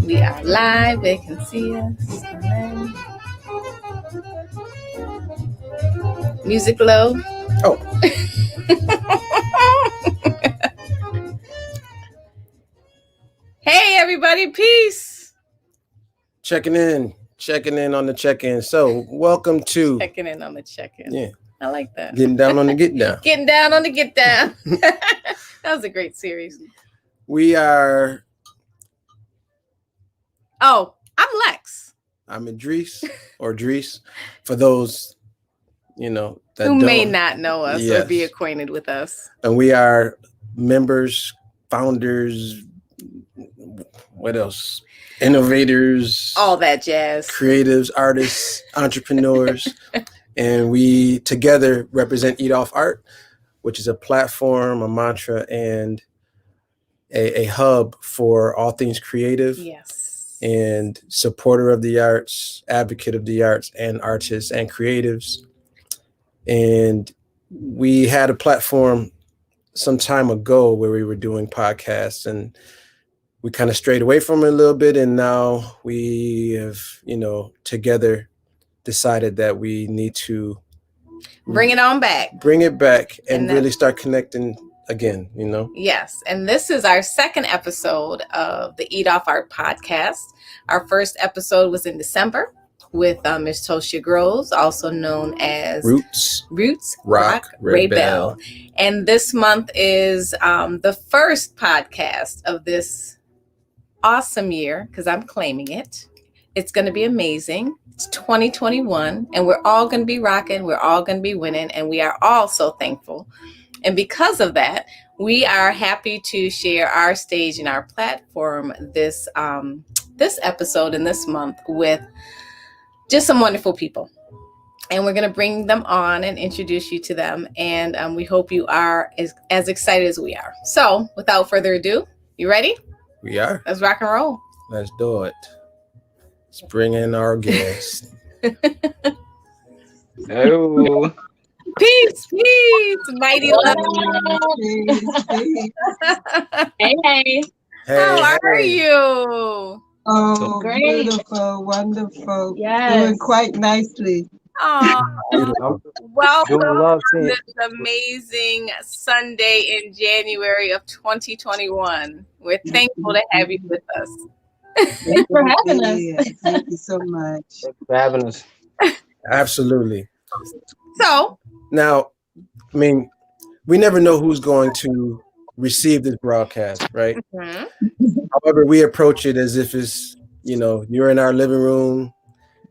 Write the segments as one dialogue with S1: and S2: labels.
S1: We are live. They can see us. Music low.
S2: Oh.
S1: Hey, everybody. Peace.
S2: Checking in on the check-in. So, welcome to
S1: Checking in on the check-in.
S2: Yeah.
S1: I like that.
S2: Getting down on the get down.
S1: Getting down on the get down. That was a great series.
S2: We are.
S1: Oh, I'm Lex.
S2: I'm Idris or Dries. For those, that
S1: who may not know us
S2: Yes.
S1: or be acquainted with us.
S2: And we are members, founders. What else? Innovators.
S1: All that jazz.
S2: Creatives, artists, entrepreneurs. And we together represent Eat Off Art, which is a platform, a mantra, and a hub for all things creative.
S1: Yes.
S2: And supporter of the arts, advocate of the arts, and artists and creatives. And we had a platform some time ago where we were doing podcasts, and we kind of strayed away from it a little bit. And now we have, together decided that we need to
S1: bring it
S2: back and really start connecting again,
S1: Yes. And this is our second episode of the Eat Off Art podcast. Our first episode was in December with Ms. Toshia Groves, also known as
S2: Roots
S1: Rock Rebel. And this month is the first podcast of this awesome year, because I'm claiming it. It's going to be amazing. It's 2021, and we're all going to be rocking. We're all going to be winning, and we are all so thankful. And because of that, we are happy to share our stage and our platform this episode and this month with just some wonderful people. And we're going to bring them on and introduce you to them. And we hope you are as excited as we are. So without further ado, you ready?
S2: We are.
S1: Let's rock and roll.
S2: Let's do it. Let's bring in our guest.
S3: Hello.
S1: Peace, mighty love.
S4: Hey.
S1: How are you?
S5: Oh,
S4: Great.
S5: Beautiful, wonderful.
S4: Yes.
S5: Doing quite nicely.
S1: Oh, welcome to this amazing Sunday in January of 2021. We're thankful to have you with us.
S4: Thanks for having us.
S5: Thank you so much.
S3: Thanks for having us.
S2: Absolutely.
S1: So,
S2: now, we never know who's going to receive this broadcast, right?
S1: Mm-hmm.
S2: However, we approach it as if it's, you're in our living room,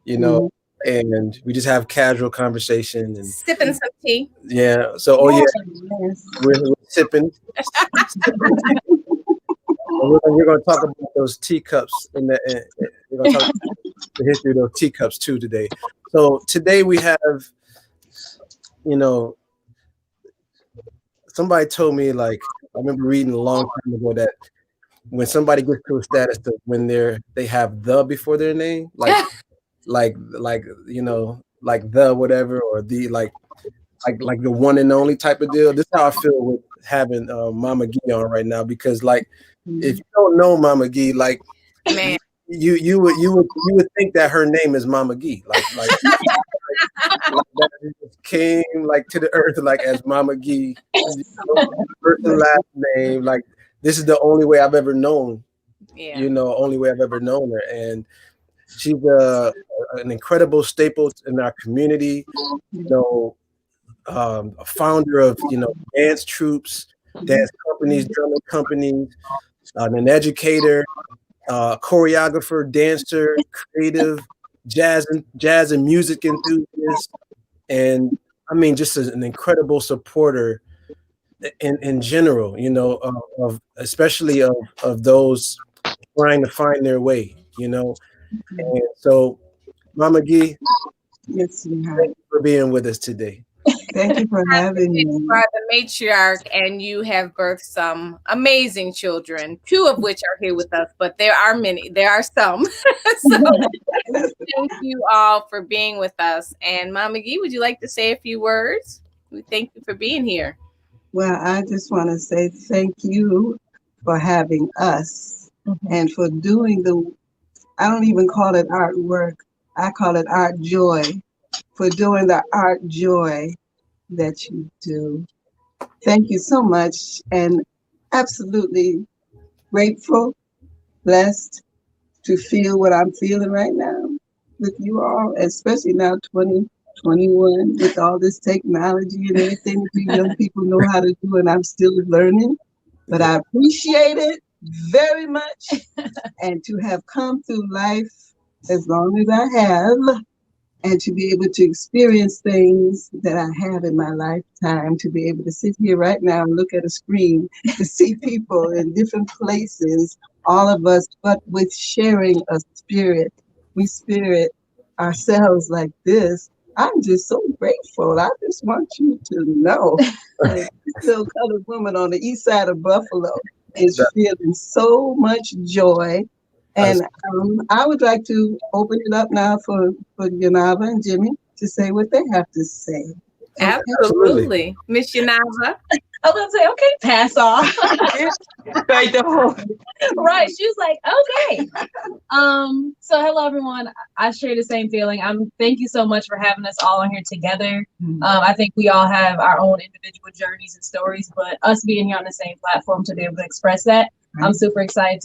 S2: and we just have casual conversation and
S1: sipping some tea.
S2: Yeah. So,
S5: Yes.
S2: we're sipping. We're going to talk about those teacups we're going to talk about the history of those teacups too today. So today we have, somebody told me, I remember reading a long time ago that when somebody gets to a status that when they have the before their name, like the whatever, or the like the one and only type of deal. This is how I feel with having Mama Gee on right now, because if you don't know Mama Gee,
S1: man,
S2: you would think that her name is Mama Gee, that just came to the earth as Mama Gee, first and last name. This is the only way I've ever known.
S1: Yeah.
S2: Only way I've ever known her, and she's an incredible staple in our community. A founder of dance troupes, dance companies, drumming companies, an educator, choreographer, dancer, creative, jazz and music enthusiast, and just an incredible supporter in general. Of especially of those trying to find their way. And so, Mama Gee,
S5: Yes,
S2: thank you for being with us today.
S5: Thank you for having me.
S1: You are the matriarch, and you have birthed some amazing children, two of which are here with us, but there are many. There are some. So thank you all for being with us. And Mama Gee, would you like to say a few words? We thank you for being here.
S5: Well, I just want to say thank you for having us and for doing the I don't even call it artwork. I call it art joy, for doing the art joy that you do. Thank you so much, and absolutely grateful, blessed to feel what I'm feeling right now with you all, especially now 2021 with all this technology and everything that you young people know how to do, and I'm still learning. But I appreciate it very much, and to have come through life as long as I have, and to be able to experience things that I have in my lifetime, to be able to sit here right now and look at a screen to see people in different places, all of us, but with sharing a spirit. We spirit ourselves like this. I'm just so grateful. I just want you to know that this little colored woman on the east side of Buffalo is feeling so much joy. And I would like to open it up now for Yanava and Jimmy to say what they have to say.
S1: Absolutely. Miss Yanava.
S4: I was gonna say, okay, pass off.
S3: Right there.
S4: Right. She was like, okay. So hello everyone. I share the same feeling. Thank you so much for having us all on here together. I think we all have our own individual journeys and stories, but us being here on the same platform to be able to express that, I'm super excited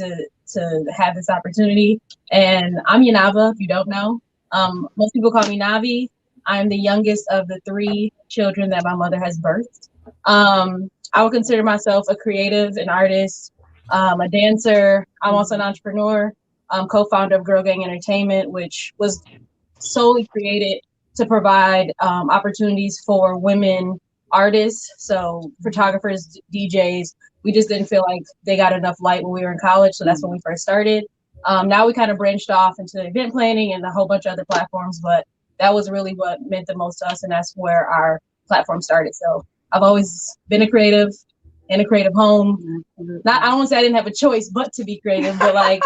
S4: to have this opportunity. And I'm Yanava, if you don't know. Most people call me Navi. I'm the youngest of the 3 children that my mother has birthed. I would consider myself a creative, an artist, a dancer. I'm also an entrepreneur. I'm co-founder of Girl Gang Entertainment, which was solely created to provide opportunities for women artists, so photographers, DJs. We just didn't feel like they got enough light when we were in college, so that's when we first started. Now we kind of branched off into event planning and a whole bunch of other platforms, but that was really what meant the most to us, and that's where our platform started. So I've always been a creative in a creative home. I don't want to say I didn't have a choice but to be creative, but like,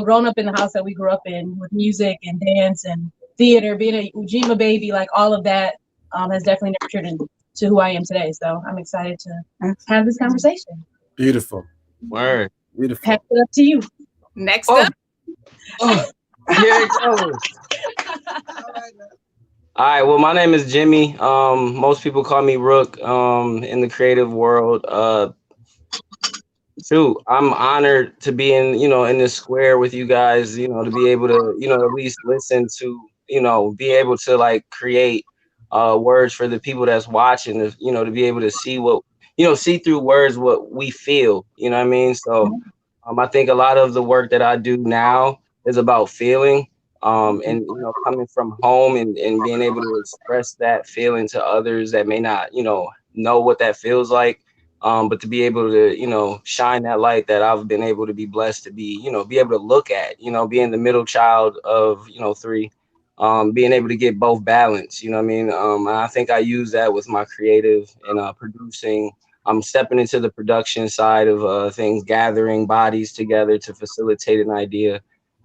S4: growing up in the house that we grew up in with music and dance and theater, being a Ujima baby, like all of that has definitely nurtured to who I am today. So I'm excited to have this conversation.
S2: Beautiful.
S3: Word.
S2: Beautiful.
S4: Pass it up to you.
S1: Next up.
S3: Here it goes. All right. Well, my name is Jimmy. Most people call me Rook in the creative world. I'm honored to be in this square with you guys, to be able to, at least listen to, be able to like create words for the people that's watching, to be able to see what, see through words what we feel, you know what I mean? So I think a lot of the work that I do now is about feeling. And coming from home and being able to express that feeling to others that may not know what that feels like, but to be able to shine that light that I've been able to be blessed to be be able to look at, being the middle child of 3, being able to get both balance, you know what I mean? And I think I use that with my creative and producing. I'm stepping into the production side of things, gathering bodies together to facilitate an idea.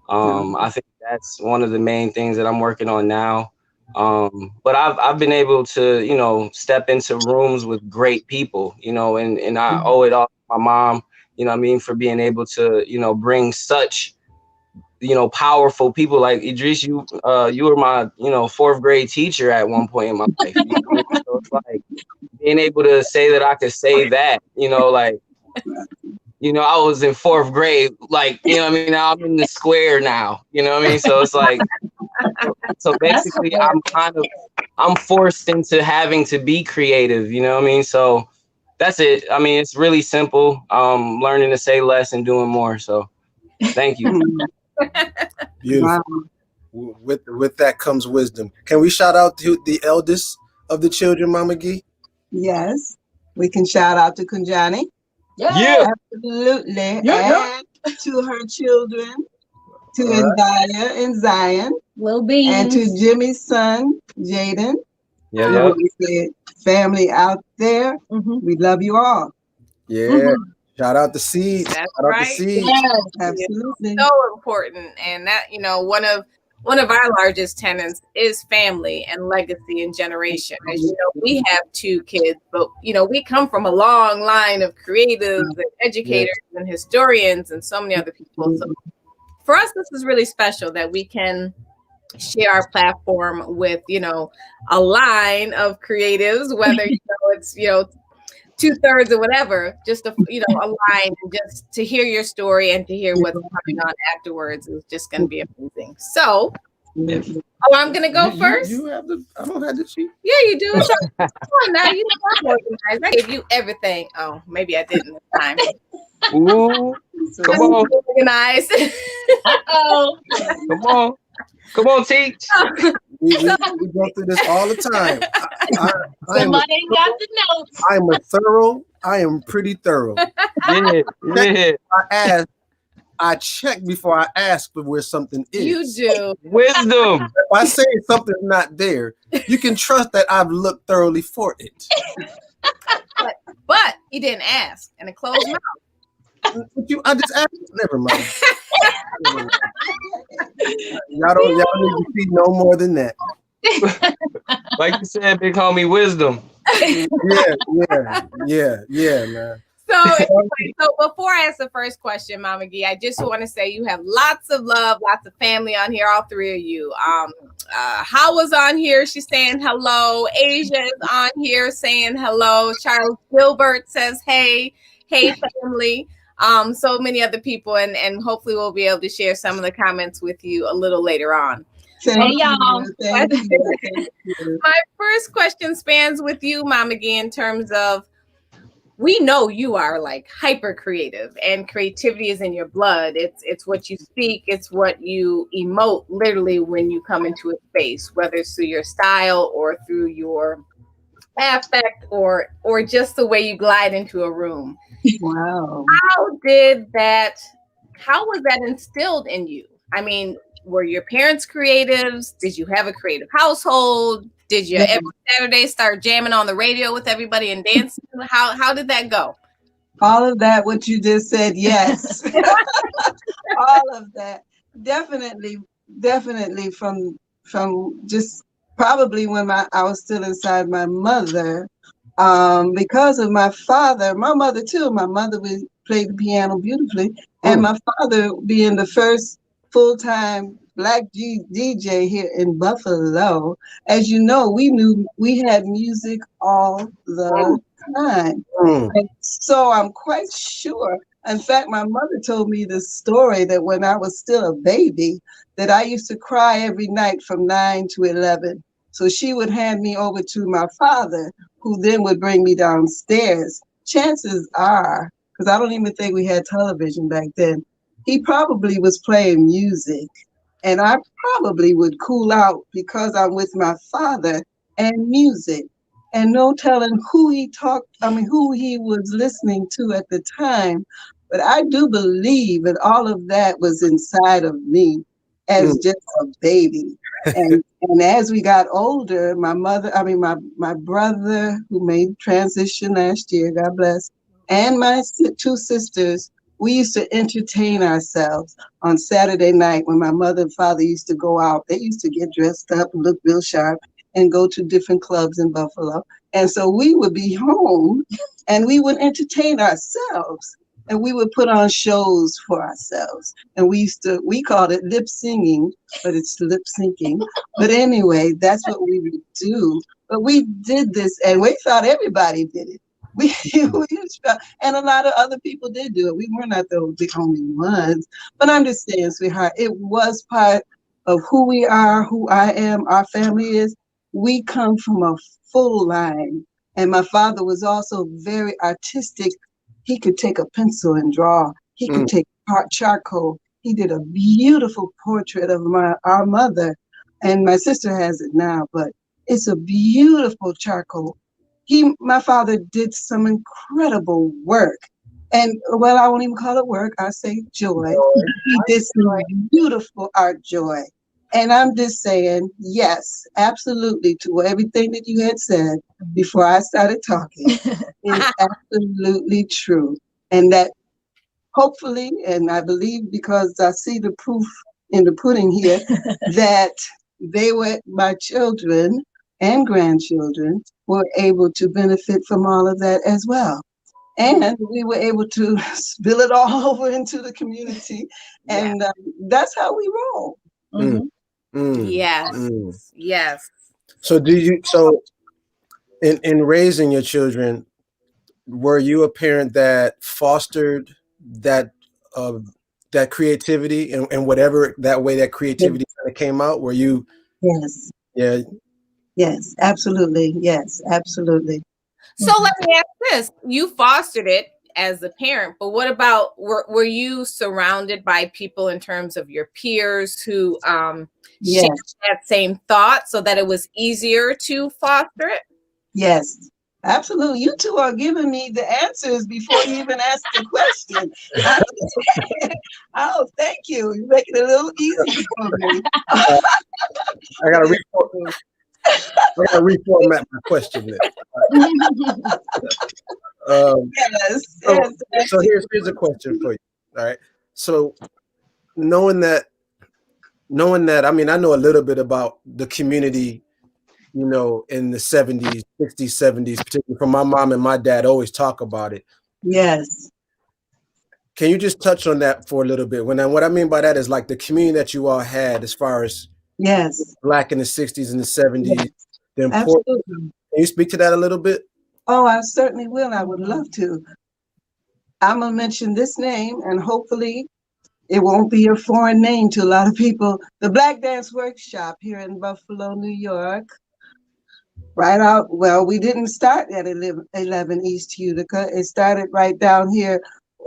S3: I think that's one of the main things that I'm working on now. But I've been able to, step into rooms with great people, and I owe it all to my mom, for being able to, bring such, powerful people like Idris. You were my, 4th grade teacher at one point in my life. You know what I mean? So it's like being able to say that I could say that, like, I was in 4th grade, like, what I mean? Now I'm in the square now, what I mean? So it's like, so basically I'm forced into having to be creative, what I mean? So that's it. I mean, it's really simple. Learning to say less and doing more. So thank you.
S2: Beautiful. Wow. With that comes wisdom. Can we shout out to the eldest of the children, Mama Gee?
S5: Yes, we can shout out to Kunjani.
S3: Yeah.
S5: Absolutely. Yeah. And to her children, to Indaya and Zion.
S4: Lil Beans.
S5: And to Jimmy's son, Jaden.
S3: Yeah.
S5: Family out there, we love you all.
S2: Yeah. Shout out the seeds.
S1: That's
S2: Shout
S1: right.
S2: out the seeds.
S5: Yes, absolutely.
S1: So important. And that, one of our largest tenets is family and legacy and generation. As you know, we have 2 kids, but we come from a long line of creatives and educators and historians and so many other people. So for us, this is really special that we can share our platform with, a line of creatives, whether, it's, 2/3 or whatever, just to, a line, and just to hear your story and to hear what's coming on afterwards is just going to be amazing. So, I'm going to go first.
S2: You have I don't have the sheet.
S1: Yeah, you do. Come on now, you know I'm organized. I gave you everything. Oh, maybe I didn't this time.
S3: Ooh, come on.
S1: Organized.
S4: Uh-oh.
S3: Come on, teach.
S2: We go through this all the time.
S4: Somebody got the notes.
S2: I am pretty thorough.
S3: Yeah.
S2: I check before I ask for where something is.
S1: You do.
S3: Wisdom.
S2: If I say something's not there, you can trust that I've looked thoroughly for it.
S1: But he didn't ask, and a closed mouth.
S2: I just asked. Never mind. Y'all need to see no more than that.
S3: Like you said, big homie, wisdom.
S2: Yeah, man.
S1: So before I ask the first question, Mama Gee, I just want to say you have lots of love, lots of family on here, all three of you. Hawa's on here, she's saying hello. Asia is on here saying hello. Charles Gilbert says hey family. So many other people, and hopefully we'll be able to share some of the comments with you a little later on.
S4: Hey y'all.
S5: Thank you.
S1: My first question spans with you, Mama Gee, in terms of, we know you are like hyper creative, and creativity is in your blood. It's what you speak, it's what you emote literally when you come into a space, whether it's through your style or through your affect or just the way you glide into a room.
S5: Wow.
S1: How was that instilled in you? I mean, were your parents creatives? Did you have a creative household? Did you every Saturday start jamming on the radio with everybody and dancing? How did that go?
S5: All of that, what you just said, yes. All of that. Definitely from just probably when I was still inside my mother, because of my father, my mother too. My mother played the piano beautifully, and my father being the first full-time Black DJ here in Buffalo. As you know, we had music all the time. And so I'm quite sure. In fact, my mother told me this story that when I was still a baby, that I used to cry every night from 9 to 11. So she would hand me over to my father, who then would bring me downstairs. Chances are, because I don't even think we had television back then, he probably was playing music. And I probably would cool out because I'm with my father and music. And no telling who he was listening to at the time. But I do believe that all of that was inside of me as just a baby. And as we got older, my brother, who made transition last year, God bless, and my two sisters, we used to entertain ourselves on Saturday night when my mother and father used to go out. They used to get dressed up and look real sharp and go to different clubs in Buffalo. And so we would be home and we would entertain ourselves. And we would put on shows for ourselves. And we called it lip singing, but it's lip syncing. But anyway, that's what we would do. But we did this and we thought everybody did it. And a lot of other people did do it. We were not the only ones. But I'm just saying, sweetheart, it was part of who we are, who I am, our family is. We come from a full line. And my father was also very artistic. He could take a pencil and draw. He could take charcoal. He did a beautiful portrait of our mother. And my sister has it now, but it's a beautiful charcoal. My father did some incredible work. And well, I won't even call it work. I say joy. He did some beautiful art joy. And I'm just saying, yes, absolutely, to everything that you had said before I started talking is absolutely true. And that hopefully, and I believe because I see the proof in the pudding here, that my children and grandchildren were able to benefit from all of that as well. And we were able to spill it all over into the community. And that's how we roll.
S1: Yes. Yes.
S2: So in raising your children, were you a parent that fostered that that creativity and whatever that way that creativity kind of came out? Were you?
S5: Yes.
S2: Yeah.
S5: Yes, absolutely. Yes, absolutely.
S1: So let me ask this. You fostered it as a parent, but what about, were you surrounded by people in terms of your peers who shared that same thought so that it was easier to foster it?
S5: Yes, absolutely. You two are giving me the answers before you even ask the question. Oh, thank you. You make it a little easier for me.
S2: I gotta reformat my question then. So here's a question for you. All right. So knowing that, I mean, I know a little bit about the community, you know, in the 70s, 60s, 70s, particularly from my mom and my dad always talk about it.
S5: Yes.
S2: Can you just touch on that for a little bit? What I mean by that is like the community that you all had as far as Black in the 60s and the 70s. The importance. Absolutely. Can you speak to that a little bit?
S5: Oh, I certainly will. I would love to. I'm going to mention this name, and hopefully it won't be a foreign name to a lot of people. The Black Dance Workshop here in Buffalo, New York. Right out, well, we didn't start at 11 East Utica. It started right down here.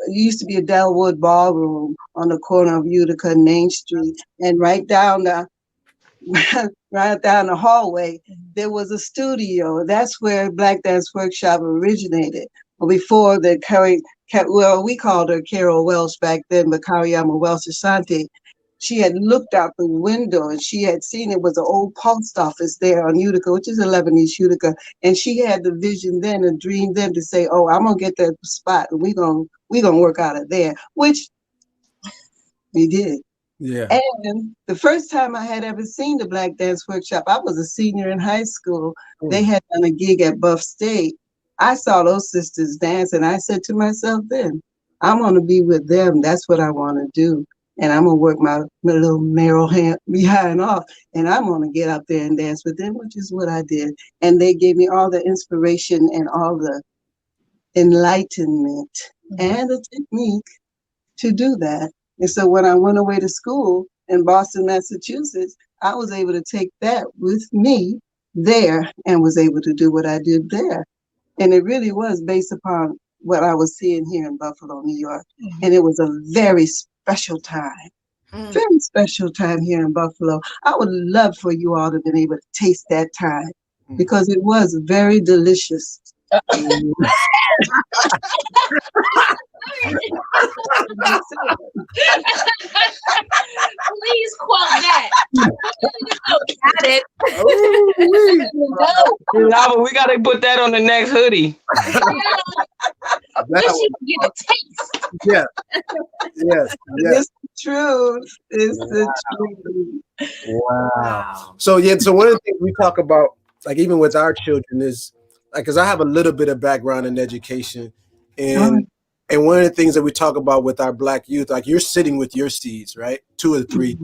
S5: It used to be a Delwood Ballroom on the corner of Utica and Main Street. And right down the hallway, there was a studio. That's where Black Dance Workshop originated. Before we called her Carol Welsh back then, but Karyama Welsh Ashanti. She had looked out the window and she had seen it was an old post office there on Utica, which is 11 East Utica. And she had the vision then, a dream then to say, oh, I'm going to get that spot and we're gonna work out of there, which we did.
S2: Yeah.
S5: And the first time I had ever seen the Black Dance Workshop, I was a senior in high school. They had done a gig at Buff State. I saw those sisters dance and I said to myself then, I'm going to be with them. That's what I want to do. And I'm going to work my little narrow hand behind off. And I'm going to get out there and dance with them, which is what I did. And they gave me all the inspiration and all the enlightenment and the technique to do that. And so when I went away to school in Boston, Massachusetts, I was able to take that with me there and was able to do what I did there. And it really was based upon what I was seeing here in Buffalo, New York. And it was a very special time. Very special time here in Buffalo. I would love for you all to have been able to taste that time because it was very delicious.
S4: Please quote that.
S1: Got it.
S3: Yanava, we gotta put that on the next hoodie.
S4: She get a taste.
S2: Yeah. Yes.
S5: It's the truth. It's the truth.
S2: Wow. So one of the things we talk about, like even with our children, is like, because I have a little bit of background in education, and one of the things that we talk about with our Black youth, like you're sitting with your seeds, right? 2 or 3.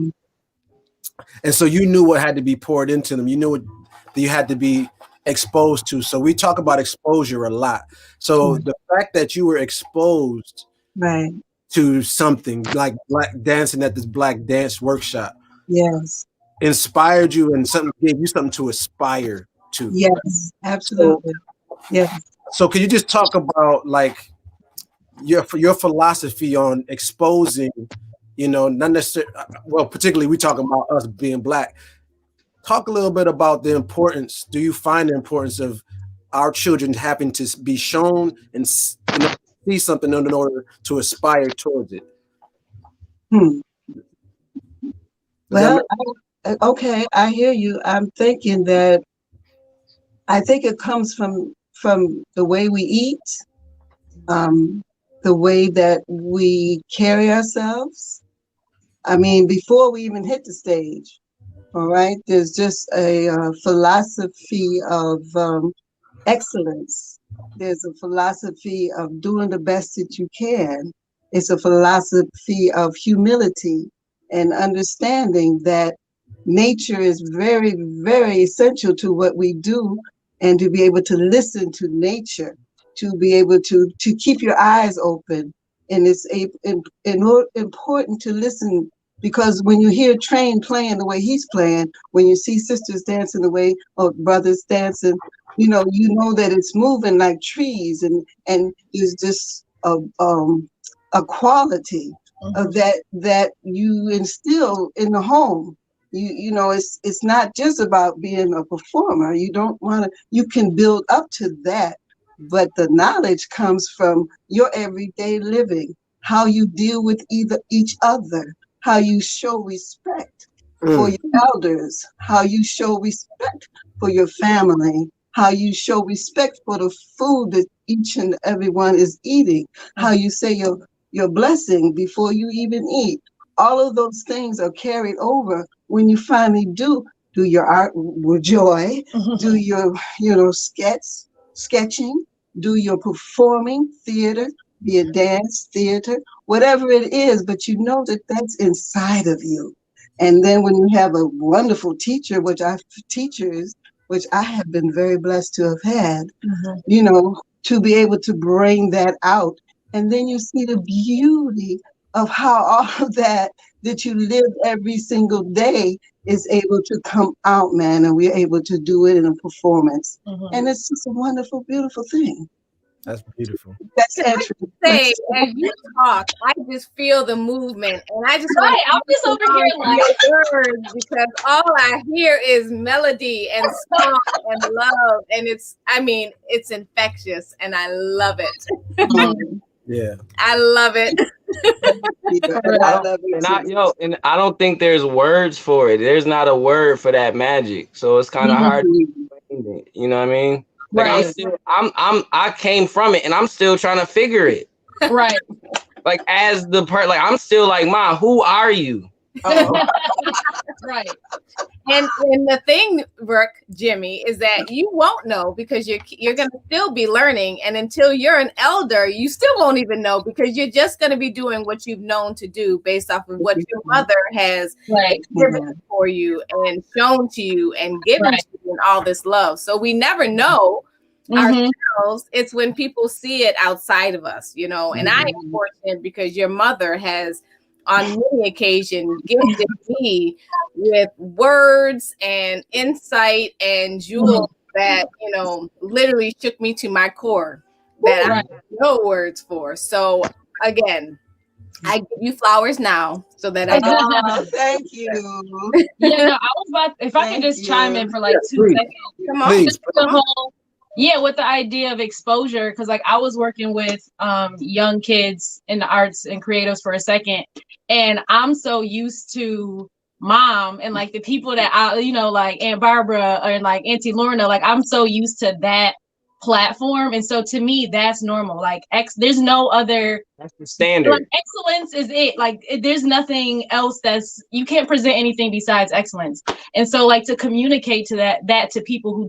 S2: And so you knew what had to be poured into them. You knew what you had to be exposed to. So we talk about exposure a lot. So the fact that you were exposed to something like dancing at this Black Dance Workshop, inspired you and gave you something to aspire to.
S5: Yes, absolutely.
S2: So can you just talk about like your philosophy on exposing, you know, not necessarily, well, particularly we talk about us being Black. Talk a little bit about the importance. Do you find the importance of our children having to be shown and see something in order to aspire towards it?
S5: Well, okay, I hear you. I'm thinking that I think it comes from the way we eat, the way that we carry ourselves. I mean, before we even hit the stage, all right, there's just a philosophy of excellence. There's a philosophy of doing the best that you can. It's a philosophy of humility and understanding that nature is very, very essential to what we do, and to be able to listen to nature, to be able to keep your eyes open. And it's important to listen, because when you hear Train playing the way he's playing, when you see sisters dancing the way, or brothers dancing, you know that it's moving like trees, and there's just a quality of that you instill in the home. It's not just about being a performer. You don't want to. You can build up to that, but the knowledge comes from your everyday living, how you deal with each other, how you show respect for your elders, how you show respect for your family, how you show respect for the food that each and everyone is eating, how you say your blessing before you even eat. All of those things are carried over when you finally do your art with joy, do your sketching, do your performing theater, be it dance, theater, whatever it is, but you know that that's inside of you. And then when you have a wonderful teacher, which I have been very blessed to have had, to be able to bring that out. And then you see the beauty of how all of that you live every single day is able to come out, man, and we're able to do it in a performance. And it's just a wonderful, beautiful thing.
S2: That's beautiful.
S5: That's
S1: Can I
S5: entry.
S1: just say, as you talk, I just feel the movement, and I just want
S4: I'm just over here like
S1: your words, because all I hear is melody and song and love, and it's infectious, and I love it.
S2: Yeah,
S1: I love it.
S3: I don't think there's words for it. There's not a word for that magic, so it's kind of hard to explain it. You know what I mean? Like I came from it, and I'm still trying to figure it.
S4: Right.
S3: Like as the part, like I'm still like, Ma, who are you?
S4: Right.
S1: And the thing, Brooke, Jimmy, is that you won't know, because you're going to still be learning, and until you're an elder, you still won't even know, because you're just going to be doing what you've known to do based off of what your mother has exhibited for you and shown to you and given to you, and all this love. So we never know ourselves. It's when people see it outside of us, and I am fortunate, because your mother has on many occasions gifted me with words and insight and jewels that literally shook me to my core, that I have no words for. So again, I give you flowers now, so that I
S5: can. Thank you.
S4: Yeah, no, I was about. If I could just chime in for like 2 seconds.
S1: Come on.
S4: Just the whole, with the idea of exposure, because like I was working with young kids in the arts and creatives for a second, and I'm so used to Mom and like the people that I, like Aunt Barbara or like Auntie Lorna, like I'm so used to that platform, and so to me that's normal. Like there's no other.
S3: That's the standard.
S4: Like, excellence is it. Like there's nothing else you can't present anything besides excellence. And so like to communicate to that to people who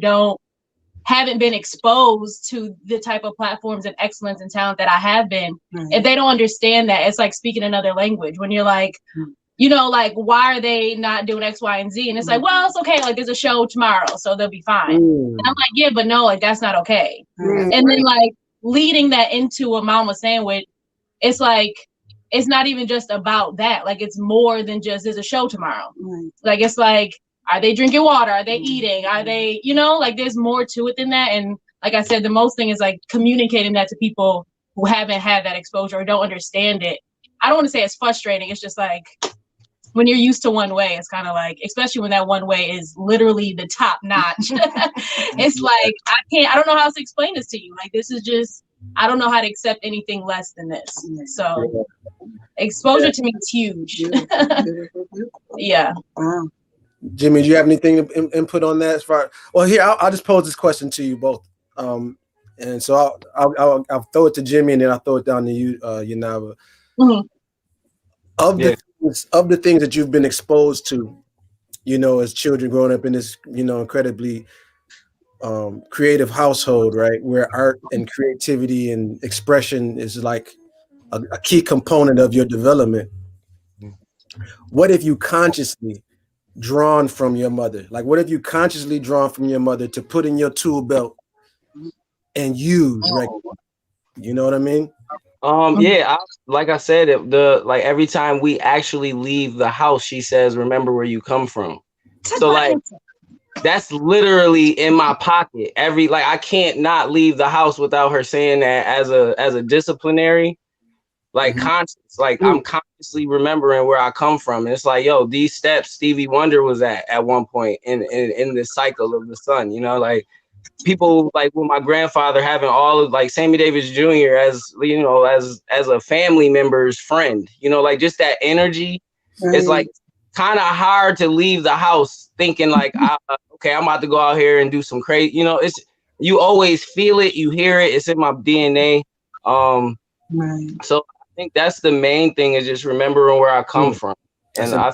S4: haven't been exposed to the type of platforms and excellence and talent that I have been, if they don't understand that, it's like speaking another language when you're like, like, why are they not doing X, Y, and Z? And it's like, well, it's okay. Like, there's a show tomorrow, so they'll be fine. And I'm like, yeah, but no, like, that's not okay. And then, like, leading that into what Mom was saying with, it's like, it's not even just about that. Like, it's more than just, there's a show tomorrow. Like, it's like, are they drinking water? Are they eating? Are they, like, there's more to it than that. And like I said, the most thing is, like, communicating that to people who haven't had that exposure or don't understand it. I don't want to say it's frustrating. It's just like, when you're used to one way, it's kind of like, especially when that one way is literally the top notch. It's like, I don't know how to explain this to you. Like, this is just, I don't know how to accept anything less than this. So exposure to me is huge. Yeah.
S5: Wow.
S2: Jimmy, do you have anything to input on that? Well, here, I'll just pose this question to you both. And so I'll throw it to Jimmy, and then I'll throw it down to you, Yanava. Of the things that you've been exposed to, as children growing up in this, incredibly creative household, right, where art and creativity and expression is like a key component of your development. What if you consciously drawn from your mother? Like, what if you consciously drawn from your mother to put in your tool belt and use, right? You know what I mean?
S3: Yeah, like I said, like every time we actually leave the house, she says, "Remember where you come from." So like that's literally in my pocket. Like I can't not leave the house without her saying that as a disciplinary, like conscious, like I'm consciously remembering where I come from. And it's like, yo, these steps Stevie Wonder was at one point in this cycle of the sun, you know, like people like with my grandfather having all of like Sammy Davis Jr. as, you know, as a family member's friend, you know, like just that energy. It's like kind of hard to leave the house thinking like, okay, I'm about to go out here and do some crazy, you know, you always feel it, you hear it, it's in my DNA. So I think that's the main thing, is just remembering where I come from. And I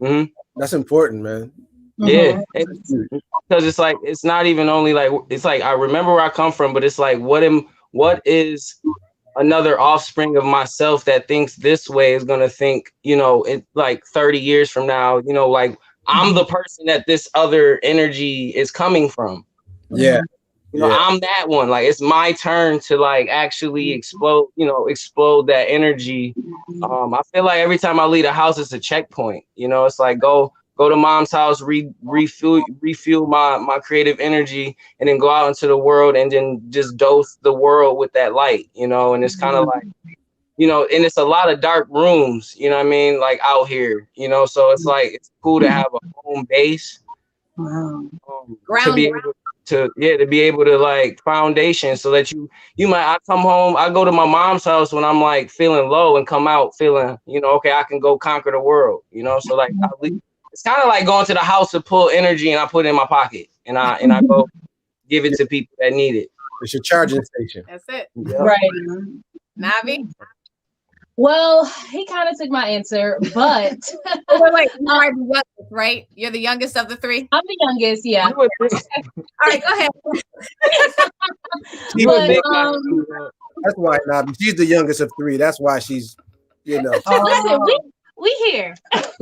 S3: think
S2: that's important, man.
S3: Yeah, because it's like, it's not even only like, it's like I remember where I come from, but it's like what is another offspring of myself that thinks this way is gonna think, you know, it like 30 years from now, you know, like I'm the person that this other energy is coming from.
S2: Yeah.
S3: You know, I'm that one. Like it's my turn to like actually explode that energy. I feel like every time I leave the house, it's a checkpoint. You know, it's like go to mom's house, refuel my creative energy, and then go out into the world and then just dose the world with that light, you know. And it's kind of like, you know, and it's a lot of dark rooms, you know what I mean, like out here, you know. So it's like it's cool to have a home base, to be able to like foundation, so that I come home, I go to my mom's house when I'm like feeling low and come out feeling, you know, okay, I can go conquer the world, you know. So like it's kind of like going to the house to pull energy, and I put it in my pocket, and I go give it to people that need it.
S2: It's your charging station.
S1: That's it.
S3: Yep.
S4: Right.
S1: Navi?
S4: Well, he kind of took my answer, but
S1: wait, you are the youngest, right? You're the youngest of the three?
S4: I'm the youngest, yeah.
S1: All right, go ahead.
S2: That's why Navi, she's the youngest of three. That's why she's, you know.
S4: Listen, we here. But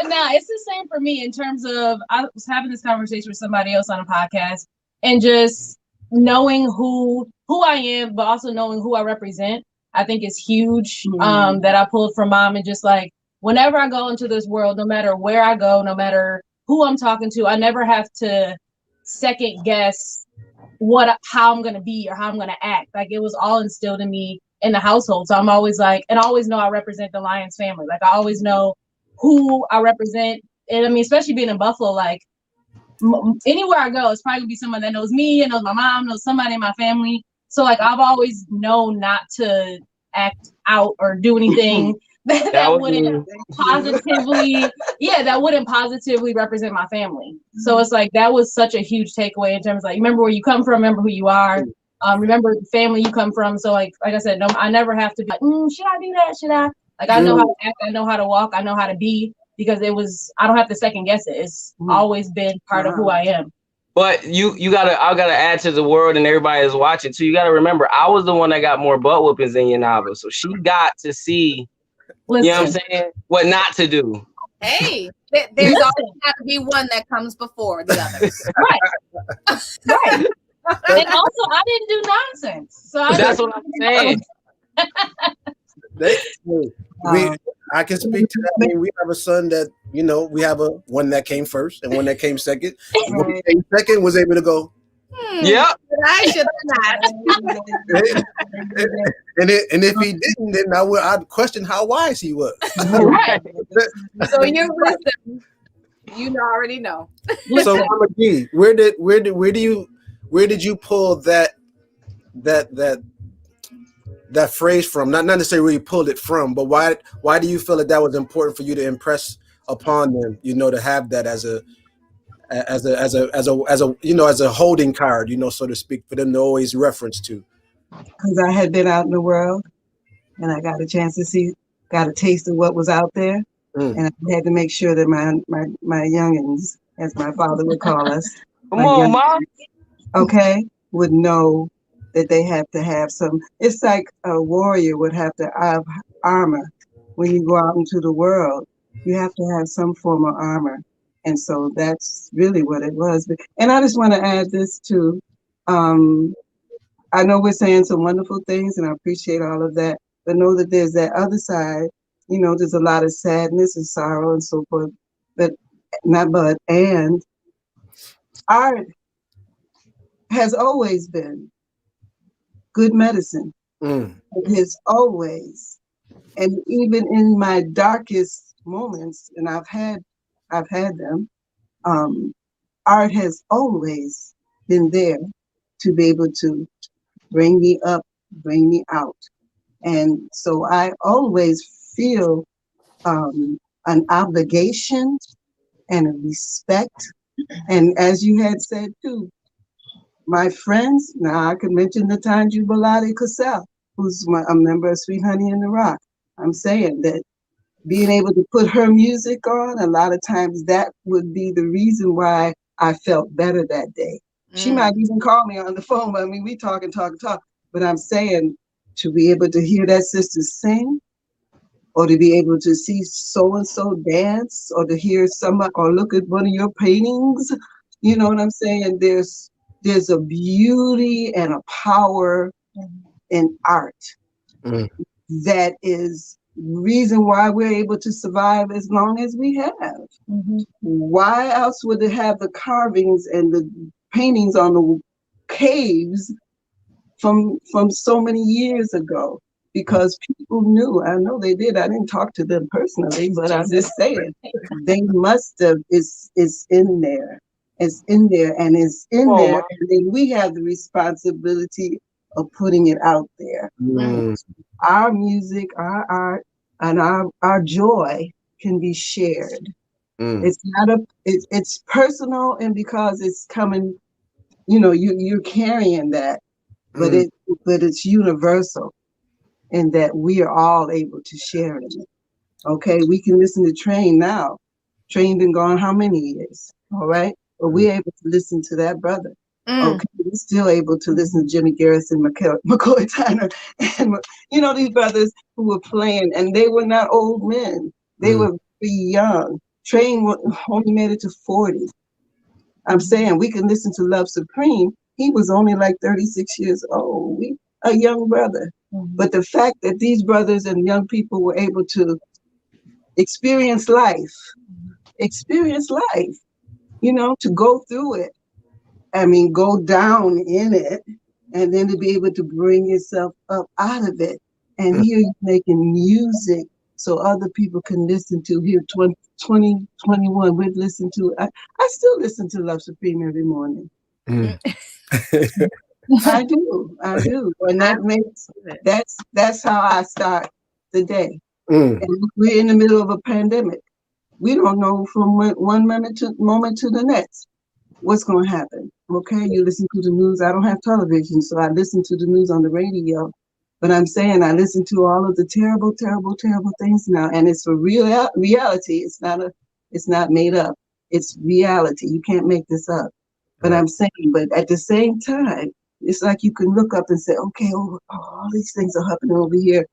S4: now it's the same for me in terms of, I was having this conversation with somebody else on a podcast, and just knowing who I am, but also knowing who I represent, I think is huge. That I pulled from mom, and just like whenever I go into this world, no matter where I go, no matter who I'm talking to, I never have to second guess how I'm gonna be or how I'm gonna act. Like it was all instilled in me in the household. So I'm always like, and I always know I represent the Lyons family. Like I always know who I represent. And I mean, especially being in Buffalo, like anywhere I go, it's probably gonna be someone that knows me and knows my mom, knows somebody in my family. So like I've always known not to act out or do anything that wouldn't positively represent my family. So it's like that was such a huge takeaway in terms of like, remember where you come from, remember who you are, remember the family you come from. So like I said, no, I never have to be like, should I do that? Should I? Like I know how to act, I know how to walk, I know how to be, because I don't have to second guess it. It's always been part of who I am.
S3: But I gotta add to the world, and everybody is watching too. You gotta remember, I was the one that got more butt whoopings than Yanava, so she got to see, you know what I'm saying, what not to do.
S1: Hey, there's always got to be one that comes before the others.
S4: Right. And also, I didn't do nonsense. So
S3: that's what I'm saying.
S2: I can speak to that. I mean, we have a son that, you know, we have one that came first and one that came second. One that came second was able to go,
S3: yeah,
S1: I should not.
S2: and if he didn't, then I'd question how wise he was.
S1: Right. So your wisdom, you already know.
S2: So Mama G, where did you pull that phrase from? Not necessarily where you pulled it from, but why do you feel that was important for you to impress upon them? You know, to have that as a you know, as a holding card, you know, so to speak, for them to always reference to.
S5: Because I had been out in the world, and I got a chance to got a taste of what was out there, and I had to make sure that my youngins as my father would call us,
S3: Come
S5: a
S3: on,
S5: young,
S3: Mom.
S5: okay, would know that they have to have some. It's like a warrior would have to have armor. When you go out into the world, you have to have some form of armor. And so that's really what it was. And I just want to add this too. I know we're saying some wonderful things, and I appreciate all of that, but know that there's that other side. You know, there's a lot of sadness and sorrow and so forth, but and art has always been good medicine. It has always, and even in my darkest moments, and I've had them, art has always been there to be able to bring me up, bring me out. And so I always feel an obligation and a respect. And as you had said too, my friends, now I could mention the Tanju Baladi Cassell, who's a member of Sweet Honey in the Rock. I'm saying that being able to put her music on, a lot of times that would be the reason why I felt better that day. She might even call me on the phone. I mean, we talk and talk and talk. But I'm saying to be able to hear that sister sing, or to be able to see so-and-so dance, or to hear somebody, or look at one of your paintings, you know what I'm saying? There's a beauty and a power in art that is reason why we're able to survive as long as we have. Why else would it have the carvings and the paintings on the caves from so many years ago? Because people knew. I know they did. I didn't talk to them personally, but I'm just saying they must have. It's in there. It's in there, and it's in there. And then we have the responsibility of putting it out there. Our music, our art, and our joy can be shared. It's not it's personal, and because it's coming, you know, you're carrying that, but it's universal in that we are all able to share in it. Okay, we can listen to Train now. Train been gone how many years? All right, but we're able to listen to that brother. Okay, we're still able to listen to Jimmy Garrison, McCoy Tyner, and you know, these brothers who were playing, and they were not old men. They were very young. Train only made it to 40. I'm saying we can listen to Love Supreme. He was only like 36 years old. A young brother. But the fact that these brothers and young people were able to experience life, you know, to go through it. I mean, go down in it, and then to be able to bring yourself up out of it. And here you're making music so other people can listen to. Here, 2021, we'd listen to, I still listen to Love Supreme every morning. I do. And that's how I start the day. And we're in the middle of a pandemic. We don't know from one moment to the next what's going to happen. Okay, you listen to the news. I don't have television, so I listen to the news on the radio. But I'm saying I listen to all of the terrible, terrible, terrible things now, and it's for reality. It's not made up. It's reality. You can't make this up. But I'm saying, but at the same time, it's like you can look up and say, okay, all these things are happening over here.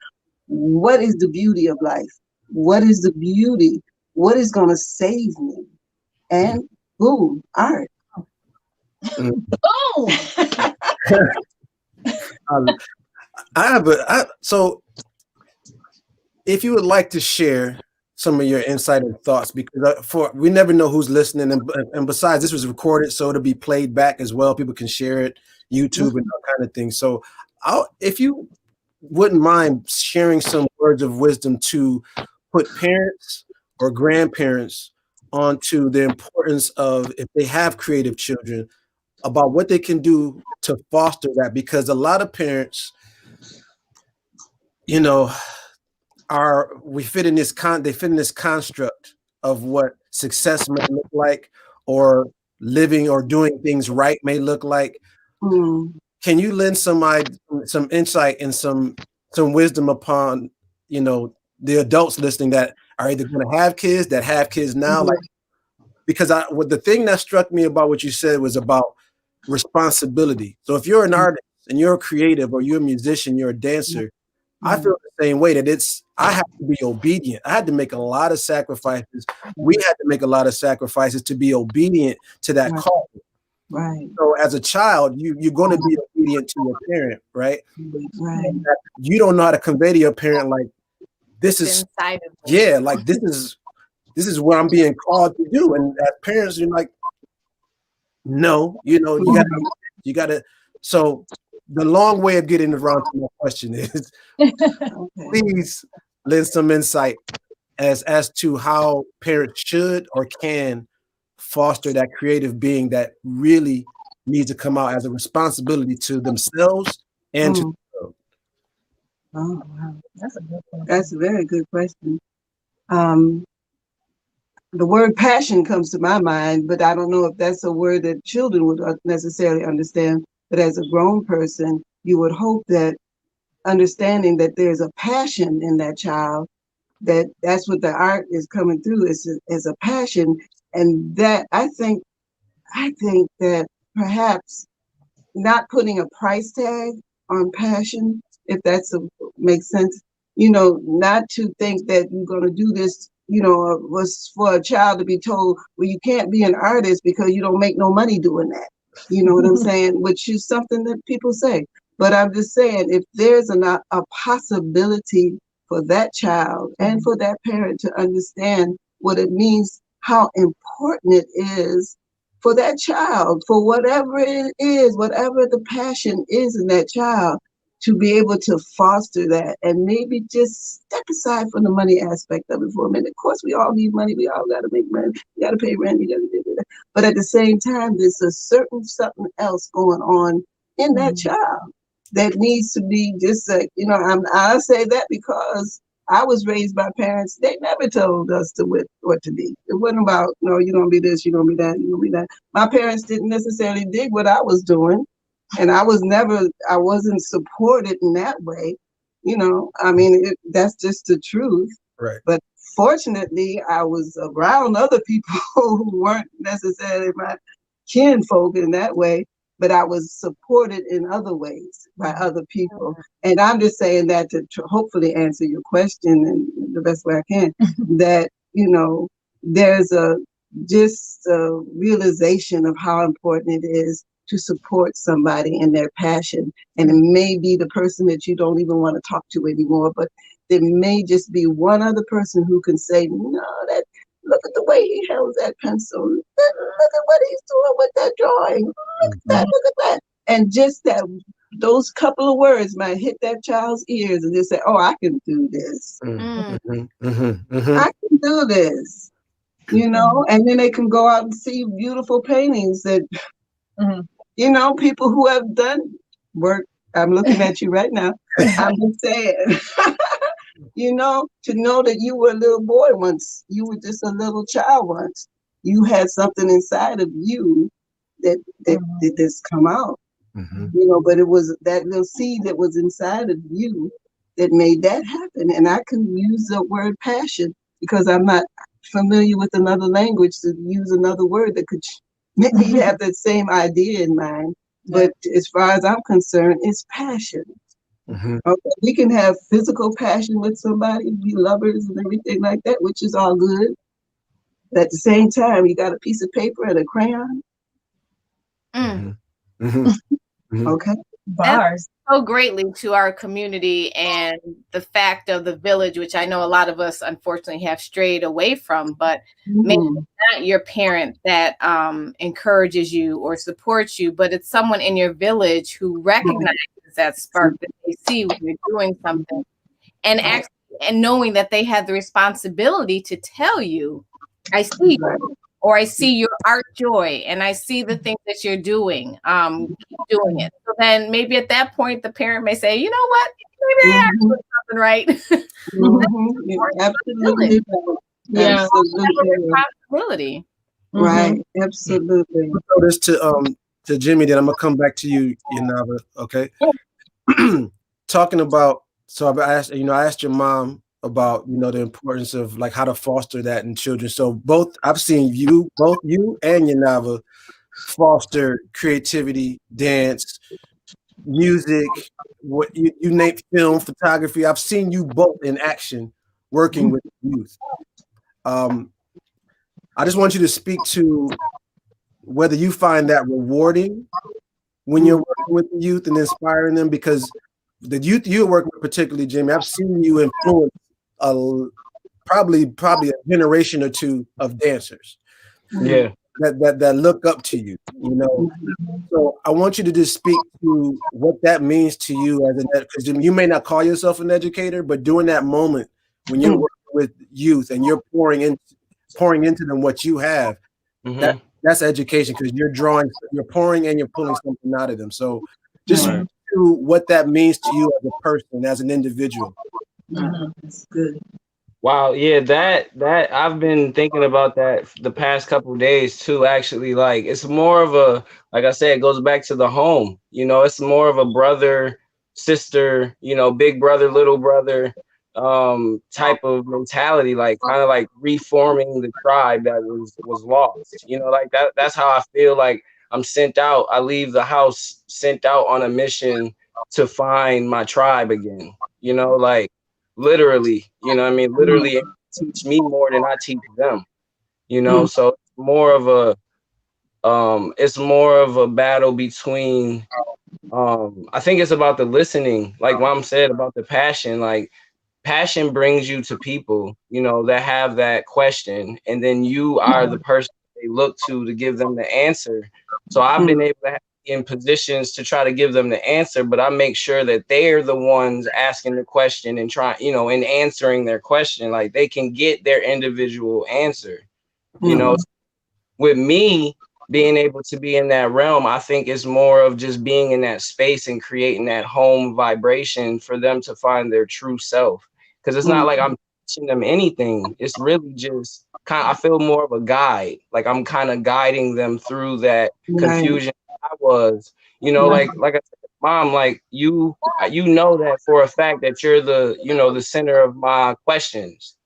S5: What is the beauty of life? What is the beauty? What is going to save me? And boom, art.
S4: Boom.
S2: So if you would like to share some of your insight and thoughts, because we never know who's listening, and besides, this was recorded, so it'll be played back as well. People can share it, YouTube and all kind of things. So if you wouldn't mind sharing some words of wisdom to put parents or grandparents onto the importance of, if they have creative children, about what they can do to foster that, because a lot of parents, you know, they fit in this construct of what success may look like, or living or doing things right may look like. Can you lend some insight and some wisdom upon, you know, the adults listening that are either going to have kids, that have kids now, like, because what the thing that struck me about what you said was about responsibility. So if you're an artist and you're a creative or you're a musician, you're a dancer, I feel the same way, that I have to be obedient. I had to make a lot of sacrifices. We had to make a lot of sacrifices to be obedient to that call.
S5: Right.
S2: So as a child, you're going to be obedient to your parent, right?
S5: Right.
S2: And you don't know how to convey to your parent, like, this is
S1: inside of me.
S2: yeah, like this is what I'm being called to do. And as parents, you're like, no, you gotta. So the long way of getting around to my question is, please lend some insight as to how parents should or can foster that creative being that really needs to come out as a responsibility to themselves and to the world.
S5: Oh, wow.
S4: That's a good one.
S5: That's a very good question. The word passion comes to my mind, but I don't know if that's a word that children would necessarily understand. But as a grown person, you would hope that understanding that there's a passion in that child, that's what the art is coming through is a passion. And that I think that perhaps not putting a price tag on passion, if makes sense, not to think that you're going to do this, was for a child to be told, well, you can't be an artist because you don't make no money doing that. You know what I'm saying? Which is something that people say. But I'm just saying, if there's a possibility for that child and for that parent to understand what it means, how important it is for that child, for whatever it is, whatever the passion is in that child, to be able to foster that and maybe just step aside from the money aspect of it for a minute. Of course, we all need money. We all got to make money. We got to pay rent. But at the same time, there's a certain something else going on in that child that needs to be just like, I say that because I was raised by parents. They never told us what to be. It wasn't about, no, you're going to be this, you're going to be that, you're going to be that. My parents didn't necessarily dig what I was doing. And I wasn't supported in that way. That's just the truth.
S2: Right.
S5: But fortunately, I was around other people who weren't necessarily my kinfolk in that way, but I was supported in other ways by other people. And I'm just saying that to hopefully answer your question in the best way I can, that, there's a realization of how important it is to support somebody in their passion. And it may be the person that you don't even want to talk to anymore, but there may just be one other person who can say, no, look at the way he held that pencil. Look at what he's doing with that drawing. Look at that. And just those couple of words might hit that child's ears and just say, oh, I can do this. I can do this, and then they can go out and see beautiful paintings that, people who have done work. I'm looking at you right now. I'm just saying, to know that you were a little boy once, you were just a little child once. You had something inside of you that this come out, but it was that little seed that was inside of you that made that happen. And I can use the word passion because I'm not familiar with another language to use another word that could maybe have that same idea in mind. But as far as I'm concerned, it's passion. Okay, we can have physical passion with somebody, be lovers and everything like that, which is all good. But at the same time, you got a piece of paper and a crayon. Okay.
S4: Bars.
S1: So greatly to our community and the fact of the village, which I know a lot of us unfortunately have strayed away from, but maybe not your parent that encourages you or supports you, but it's someone in your village who recognizes that spark, that they see when you're doing something, and actually, and knowing that they have the responsibility to tell you, I see you, or I see your art joy, and I see the things that you're doing. Keep doing it. So then maybe at that point, the parent may say, you know what, maybe I am doing something right.
S5: Absolutely.
S4: Yeah.
S1: Responsibility.
S5: Right. Absolutely.
S2: I'll throw this to Jimmy, then I'm gonna come back to you, Yanava. Okay. Talking about, so I asked your mom about, you know, the importance of like how to foster that in children. So both I've seen both you and Yanava foster creativity, dance, music, what you name, film, photography. I've seen you both in action working with youth. I just want you to speak to whether you find that rewarding when you're working with the youth and inspiring them, because the youth you're working with, particularly Jimmy, I've seen you influence probably a generation or two of dancers.
S3: Yeah.
S2: That look up to you, you know. So I want you to just speak to what that means to you as because you may not call yourself an educator, but during that moment when you're working with youth and you're pouring into them what you have, that's education, because you're pouring and you're pulling something out of them. So just speak to what that means to you as a person, as an individual.
S5: That's good.
S3: Wow, yeah, that I've been thinking about that the past couple of days too, actually. Like, it's more of a, like I said, it goes back to the home. You know, it's more of a brother, sister, you know, big brother, little brother type of mentality, like kind of like reforming the tribe that was lost. You know, like that's how I feel. Like I'm sent out. I leave the house sent out on a mission to find my tribe again. You know, like literally, you know what I mean? Literally teach me more than I teach them, you know? So it's more of a battle between, I think it's about the listening, like Mom said about the passion. Like, passion brings you to people, you know, that have that question, and then you are the person they look to give them the answer. So I've been able to in positions to try to give them the answer, but I make sure that they're the ones asking the question and trying, you know, and answering their question, like they can get their individual answer. You know, with me being able to be in that realm, I think it's more of just being in that space and creating that home vibration for them to find their true self. Because it's not like I'm teaching them anything. It's really just kind of, I feel more of a guide. Like I'm kind of guiding them through that confusion I was, you know, like I said, Mom, like you know that for a fact that you're the, you know, the center of my questions.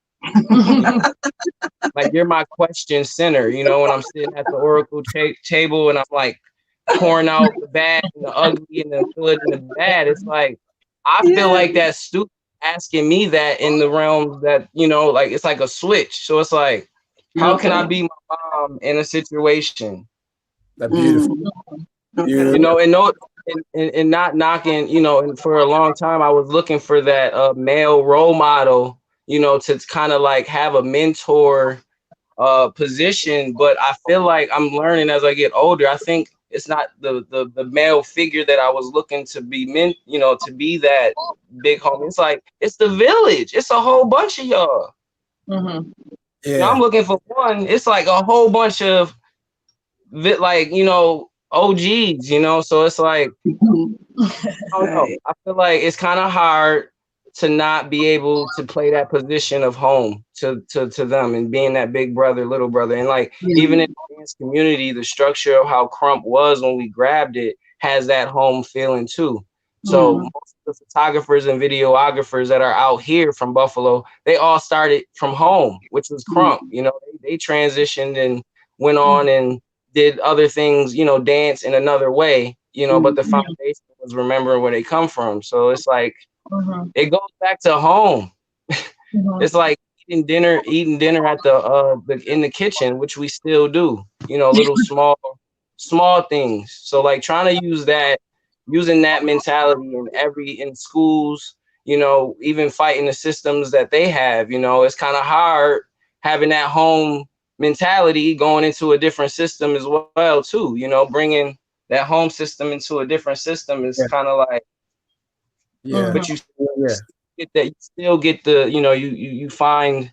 S3: Like you're my question center, you know, when I'm sitting at the Oracle table and I'm like pouring out the bad and the ugly and the good and the bad. It's like, I feel like that student asking me that in the realms that, you know, like it's like a switch. So it's like, how can I be my mom in a situation?
S2: That's beautiful.
S3: You know, and not knocking, you know, and for a long time I was looking for that male role model, you know, to kind of like have a mentor position, but I feel like I'm learning as I get older. I think it's not the male figure that I was looking to be meant, you know, to be that big homie. It's like it's the village. It's a whole bunch of y'all.
S2: Yeah.
S3: You know, I'm looking for one. It's like a whole bunch of like, you know, OGs, you know, so it's like I don't know. I feel like it's kind of hard to not be able to play that position of home to them and being that big brother, little brother. And like even in the dance community, the structure of how Crump was when we grabbed it has that home feeling too. So most of the photographers and videographers that are out here from Buffalo, they all started from home, which was Crump. You know, they transitioned and went on and did other things, you know, dance in another way, you know, but the foundation was remembering where they come from. So it's like, it goes back to home. It's like eating dinner at the in the kitchen, which we still do, you know, little small things. So like trying to using that mentality in schools, you know, even fighting the systems that they have, you know, it's kind of hard having that home mentality going into a different system as well too, you know, bringing that home system into a different system is kind of like, but you get that, you still get the, you know, you find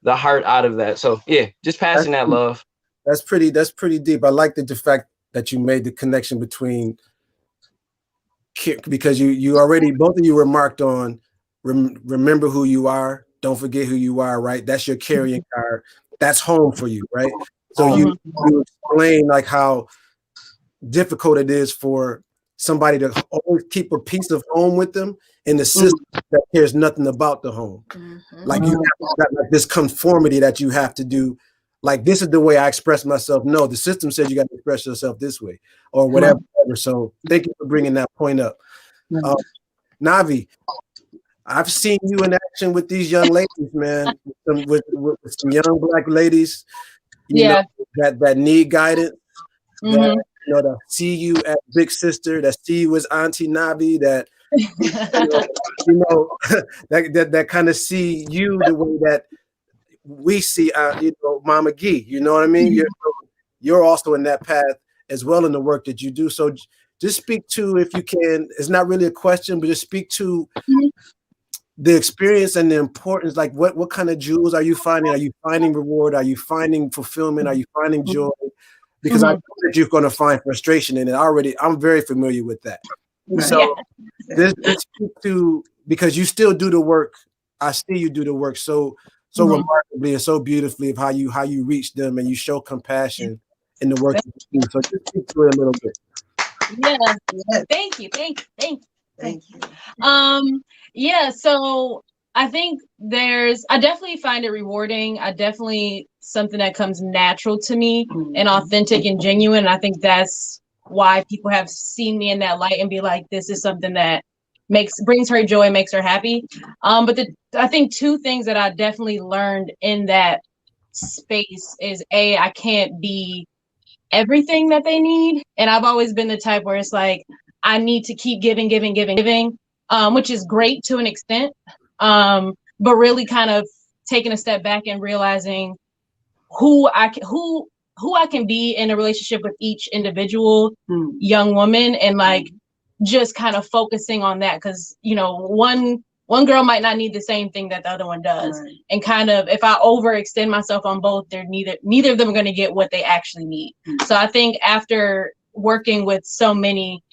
S3: the heart out of that. So yeah, just passing that love.
S2: That's pretty deep. I like the fact that you made the connection between, because you already, both of you remarked on remember who you are, don't forget who you are, right? That's your carrying card. That's home for you, right? So you explain like how difficult it is for somebody to always keep a piece of home with them in the system that cares nothing about the home. Like you have got like this conformity that you have to do. Like, this is the way I express myself. No, the system says you got to express yourself this way or whatever. So thank you for bringing that point up. Navi, I've seen you in action with these young ladies, man, with some young Black ladies, you know, that need guidance, that, you know, that see you as big sister, that see you as Auntie Navi, that that kind of see you the way that we see, Mama Gee. You know what I mean? You're also in that path as well in the work that you do. So just speak to, if you can. It's not really a question, but just speak to the experience and the importance. Like, what kind of jewels are you finding? Are you finding reward? Are you finding fulfillment? Are you finding joy? Because I know that you're going to find frustration in it already. I'm very familiar with that. So this speak to, because you still do the work. I see you do the work so remarkably and so beautifully of how you reach them and you show compassion in the work that you do. So just speak to it a little bit.
S4: Thank you. Yeah, so I think I definitely find it rewarding. I definitely something that comes natural to me and authentic and genuine. And I think that's why people have seen me in that light and be like, this is something that brings her joy, makes her happy. But I think two things that I definitely learned in that space is I can't be everything that they need. And I've always been the type where it's like, I need to keep giving, which is great to an extent. But really kind of taking a step back and realizing who I can be in a relationship with each individual young woman, and like just kind of focusing on that, because one girl might not need the same thing that the other one does, and kind of if I overextend myself on both, they're neither of them are going to get what they actually need. So I think after working with so many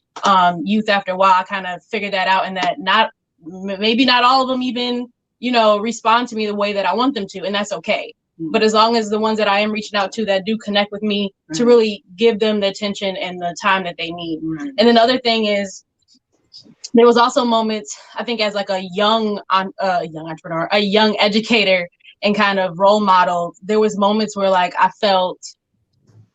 S4: youth, after a while, I kind of figured that out, and that maybe not all of them even respond to me the way that I want them to, and that's okay. But as long as the ones that I am reaching out to that do connect with me, to really give them the attention and the time that they need. And then the other thing is, there was also moments, I think, as like a young entrepreneur, a young educator and kind of role model, there was moments where like I felt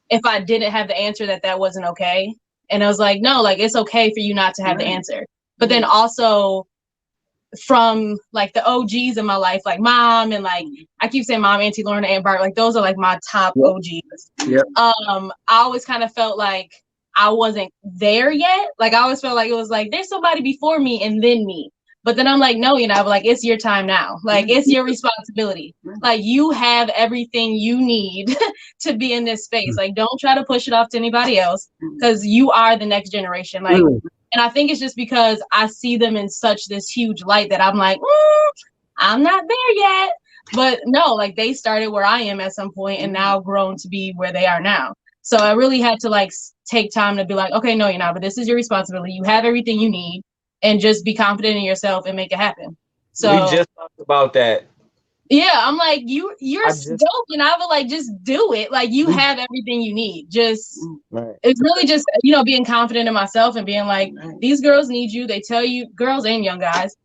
S4: if I didn't have the answer that wasn't okay. And I was like, no, like it's okay for you not to have the answer. But then also from like the OGs in my life, like mom, and like I keep saying mom, Auntie Lorna, Aunt Bart, like those are like my top OGs. I always kind of felt like I wasn't there yet. Like I always felt like it was like there's somebody before me and then me. But then I'm like, no, like it's your time now. Like it's your responsibility. Like you have everything you need to be in this space. Like don't try to push it off to anybody else, because you are the next generation. Like, and I think it's just because I see them in such this huge light that I'm like, I'm not there yet. But no, like they started where I am at some point and now grown to be where they are now. So I really had to like take time to be like, okay, no, but this is your responsibility. You have everything you need, and just be confident in yourself and make it happen. So
S3: we just talked about that.
S4: Yeah, I'm like, you're dope, and I would like just do it. Like you have everything you need. Just it's really just being confident in myself and being like, these girls need you. They tell you, girls and young guys,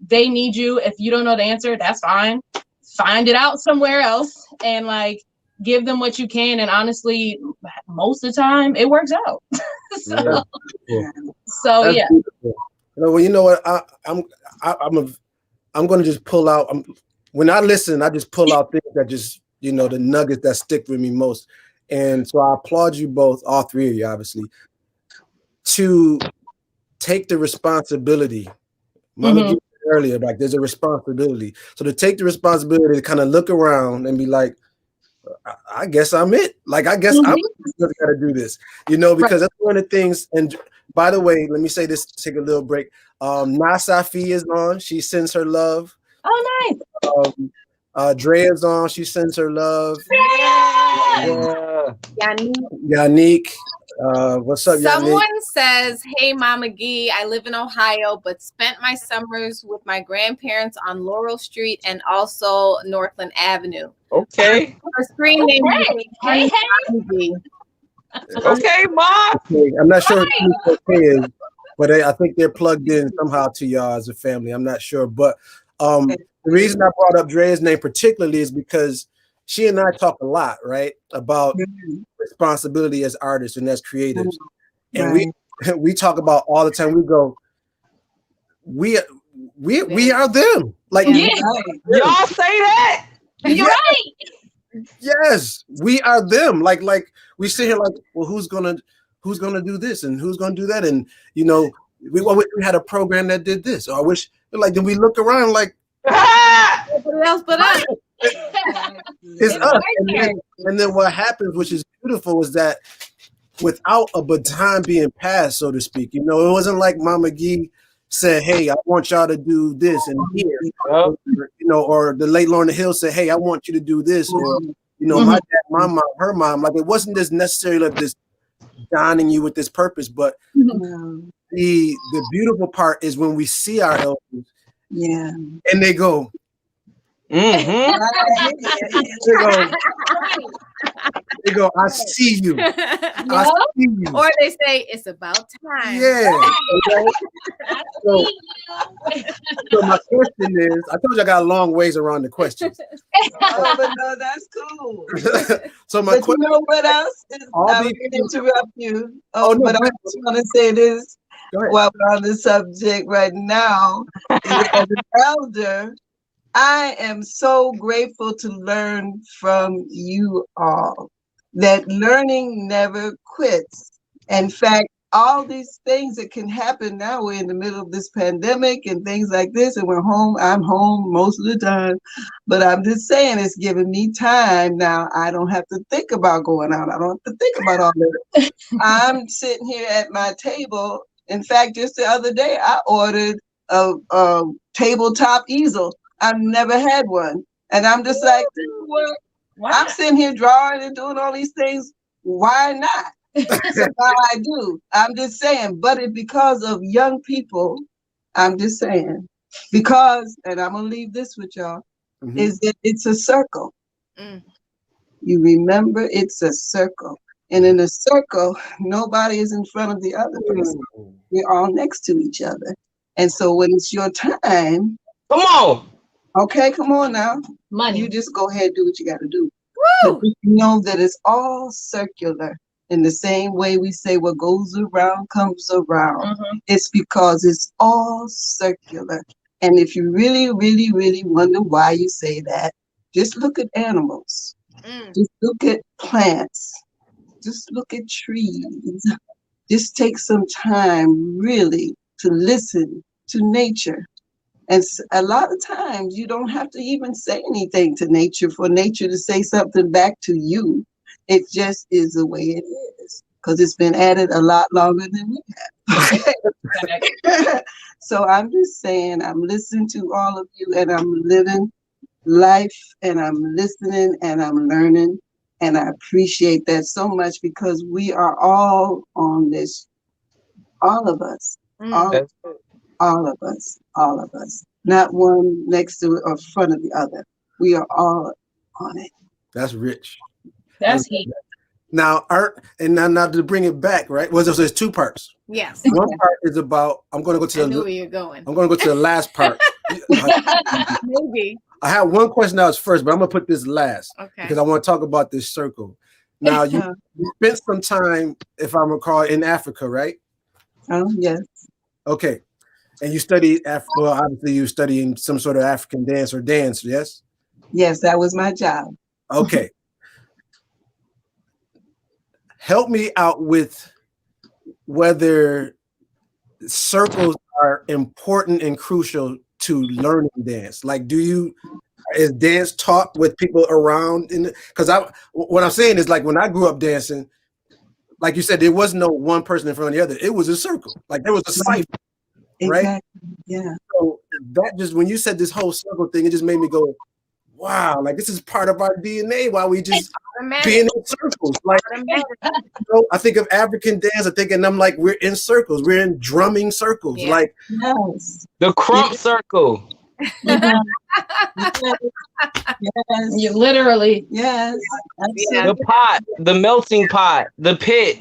S4: they need you. If you don't know the answer, that's fine. Find it out somewhere else and like give them what you can. And honestly, most of the time it works out. So yeah.
S2: Well, you know what? I'm going to just pull out. When I listen, I just pull out things that just, the nuggets that stick with me most. And so I applaud you both, all three of you, obviously, to take the responsibility. Mama said earlier, like there's a responsibility. So to take the responsibility to kind of look around and be like, I guess I'm it. Like, I guess I'm got to do this, because that's one of the things. And by the way, let me say this, take a little break. Nasafi is on. She sends her love.
S4: Oh,
S2: nice. Drea's on. She sends her love.
S1: Yeah.
S2: Yannick. What's up,
S1: Someone
S2: Yannick?
S1: says, hey, Mama Gee, I live in Ohio, but spent my summers with my grandparents on Laurel Street and also Northland Avenue.
S3: Okay.
S1: Her screen name is
S4: hey.
S3: Okay, Mom.
S2: I'm not sure who okay is, but I think they're plugged in somehow to y'all as a family. I'm not sure, but the reason I brought up Drea's name particularly is because she and I talk a lot, right, about responsibility as artists and as creatives, and we talk about all the time. We go, we are them. Like
S3: y'all say that.
S4: You're right.
S2: Yes, we are them. Like we sit here like, well, who's gonna do this and who's gonna do that? And you know, we had a program that did this. Or I wish, like, then we look around like
S1: Nobody else but us.
S2: it's us. And then what happens, which is beautiful, is that without a baton being passed, so to speak, you know, it wasn't like Mama Gee said, "Hey, I want y'all to do this," and here, you know, or the late Lorna Hill said, "Hey, I want you to do this," or you know, my dad, my mom, her mom. Like, it wasn't this necessarily like this donning you with this purpose, but the beautiful part is when we see our elders, and they go, they go, I see you. I see you.
S1: Or they say it's about time.
S2: Yeah. So my question is, I told you I got a long ways around the questions.
S5: But no, that's cool.
S2: So my question,
S5: you know what else? I will interrupt you. But I just want to say this while we're on the subject right now. As an elder, I am so grateful to learn from you all. That learning never quits. In fact, all these things that can happen now, we're in the middle of this pandemic and things like this, and we're home. I'm home most of the time, but I'm just saying it's giving me time now. I don't have to think about going out. I don't have to think about all that. I'm sitting here at my table. In fact, just the other day, I ordered a tabletop easel. I've never had one. And I'm just like, what? I'm sitting here drawing and doing all these things. Why not? So now I do. I'm just saying, but it's because of young people. I'm just saying, because, and I'm gonna leave this with y'all, is that it's a circle. You remember, it's a circle. And in a circle, nobody is in front of the other person. We're all next to each other. And so when it's your time,
S3: come on.
S5: Okay, come on now.
S4: Money.
S5: You just go ahead and do what you got to do. But you know that it's all circular. In the same way we say what goes around comes around. It's because it's all circular. And if you really, really, really wonder why you say that, just look at animals. Just look at plants. Just look at trees. Just take some time really to listen to nature. And a lot of times you don't have to even say anything to nature for nature to say something back to you. It just is the way it is because it's been added a lot longer than we have. So I'm just saying, I'm listening to all of you and I'm living life and I'm listening and I'm learning. And I appreciate that so much because we are all on this, all of us, all of us, not one next to or front of the other. We are all on it.
S2: That's rich.
S4: That's heat.
S2: Now, art, and now to bring it back, right? Well, there's two parts.
S1: Yes.
S2: One part is about, I'm going to go to
S1: I knew where you're going.
S2: I'm going to go to the last part.
S1: Maybe.
S2: I have one question that was first, but I'm going to put this last because I want to talk about this circle. Now, you spent some time, if I recall, in Africa, right?
S5: Oh, yes.
S2: Okay. And you studied, well, obviously you studying some sort of African dance or dance, yes?
S5: Yes, that was my job.
S2: Okay. Help me out with whether circles are important and crucial to learning dance. Like, is dance taught with people around? Because what I'm saying is, like, when I grew up dancing, like you said, there was no one person in front of the other. It was a circle. Like, there was a cipher. Right?
S5: Exactly. Yeah.
S2: So that just, when you said this whole circle thing, it just made me go, wow, like this is part of our DNA. Why we just being in circles. Like, you know, I think of African dance, I think, and I'm like, we're in circles, we're in drumming circles. Like
S5: yes.
S3: The crump circle.
S5: Yes.
S4: You literally.
S5: Yes.
S1: Yeah.
S3: The pot, the melting pot, the pit,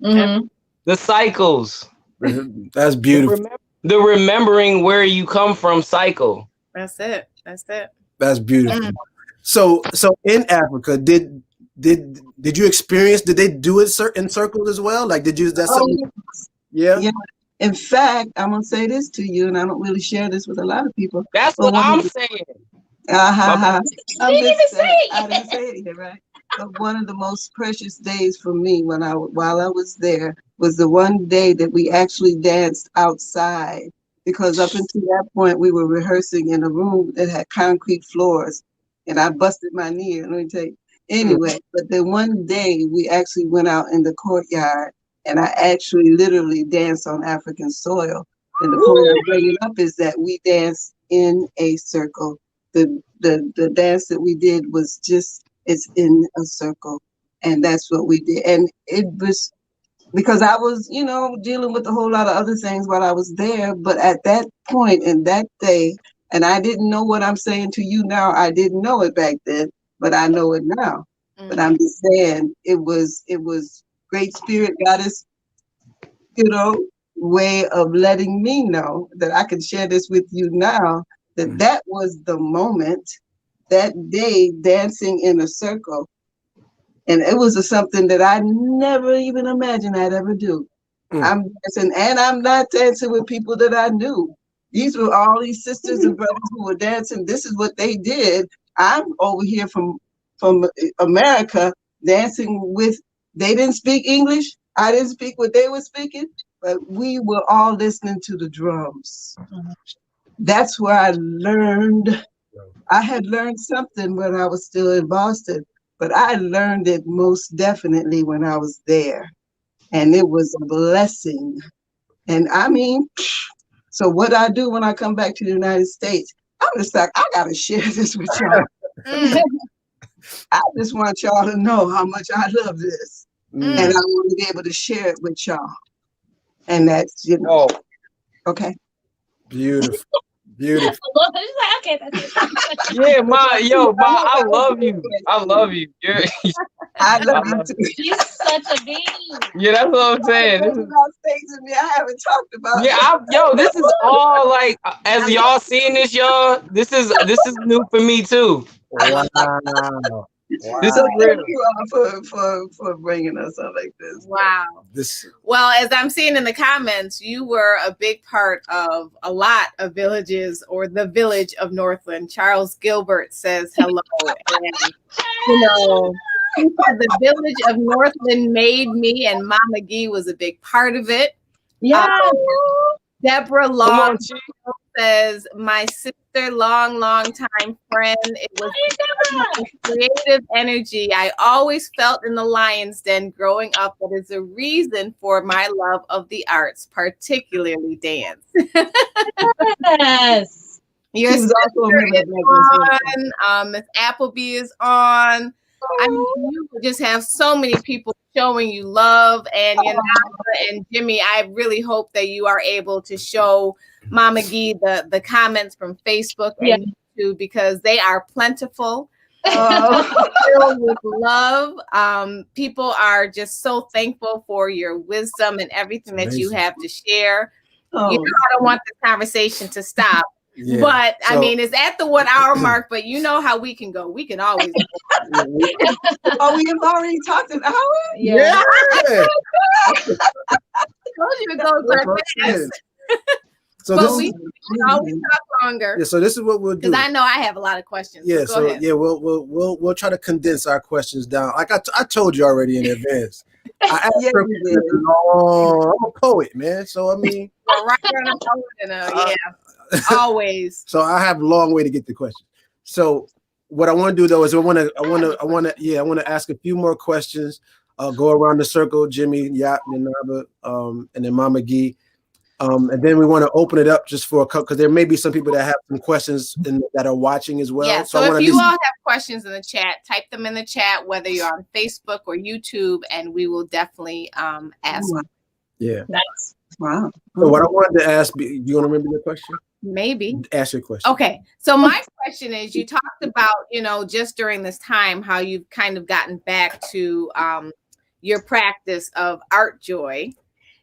S4: Mhm.
S3: the cycles,
S2: That's beautiful.
S3: the remembering where you come from cycle.
S1: That's it. That's it.
S2: That's beautiful. So in Africa, did you experience? Did they do it in circles as well? Like, did you? That's something. Yeah.
S5: Yeah. In fact, I'm gonna say this to you, and I don't really share this with a lot of people.
S3: That's
S5: But
S3: what I'm saying.
S5: I
S4: didn't even say it.
S5: I didn't say it here, right? But one of the most precious days for me while I was there was the one day that we actually danced outside, because up until that point we were rehearsing in a room that had concrete floors, and I busted my knee. Let me tell you. Anyway, but then one day we actually went out in the courtyard, and I actually literally danced on African soil. And the point I'm bringing up is that we danced in a circle. The dance that we did was just, it's in a circle, and that's what we did. And it was because I was, dealing with a whole lot of other things while I was there. But at that point in that day, and I didn't know what I'm saying to you now. I didn't know it back then, but I know it now. But I'm just saying it was Great Spirit Goddess, way of letting me know that I can share this with you now, that was the moment, that day, dancing in a circle. And it was something that I never even imagined I'd ever do. I'm dancing, and I'm not dancing with people that I knew. These were all these sisters and brothers who were dancing. This is what they did. I'm over here from America dancing with, they didn't speak English. I didn't speak what they were speaking, but we were all listening to the drums. That's where I learned. I had learned something when I was still in Boston, but I learned it most definitely when I was there. And it was a blessing. And I mean, so what I do when I come back to the United States, I'm just like, I gotta share this with y'all. I just want y'all to know how much I love this. And I want to be able to share it with y'all. And that's, okay.
S2: Beautiful. Beautiful.
S4: Okay, that's it.
S3: Yeah, I love you. I love you.
S5: I love you too.
S4: She's such a bean.
S3: Yeah, that's what I'm saying.
S5: Things in me I haven't talked about.
S3: Yeah, this is all like, as y'all seeing this, y'all. This is new for me too.
S2: Wow.
S3: This
S5: So
S3: is real.
S5: thank you all for bringing us up like this.
S1: Wow. Well, as I'm seeing in the comments, you were a big part of a lot of villages, or the village of Northland. Charles Gilbert says hello. And, he said the village of Northland made me, and Mama Gee was a big part of it.
S4: Yeah.
S1: Deborah Long says, my sister, long time friend. It was creative energy I always felt in the Lion's Den growing up that is a reason for my love of the arts, particularly dance.
S4: Yes.
S1: Your sister is on. Miss Appleby is on. I mean, you just have so many people showing you love, and Yanava and Jimmy, I really hope that you are able to show Mama Gee the comments from Facebook and YouTube, because they are plentiful, filled with love. People are just so thankful for your wisdom and everything that you have to share. I don't want this conversation to stop. Yeah. But I mean, it's at the 1 hour mark, but you know how we can go. We can always go.
S5: We have already talked an hour?
S1: Yeah. I told you to go fast.
S2: So
S1: but we can always talk longer.
S2: Yeah, so this is what we'll do.
S1: Because I know I have a lot of questions.
S2: Yeah,
S1: so ahead.
S2: We'll try to condense our questions down. Like I told you already in advance. I asked her, I'm a poet, man. So I mean,
S1: always.
S2: So I have a long way to get the question. So what I want to do though is I want to ask a few more questions. Go around the circle, Jimmy, Yap, Yanava, and then Mama Gee. And then we want to open it up just for a couple, because there may be some people that have some questions that are watching as well.
S1: Yeah, so if you all have questions in the chat, type them in the chat, whether you're on Facebook or YouTube, and we will definitely ask.
S2: Yeah.
S4: Nice.
S5: Wow.
S2: So what I wanted to ask, do you want to remember your question?
S1: Maybe.
S2: Ask your question.
S1: Okay. So my question is, you talked about, just during this time, how you've kind of gotten back to your practice of art joy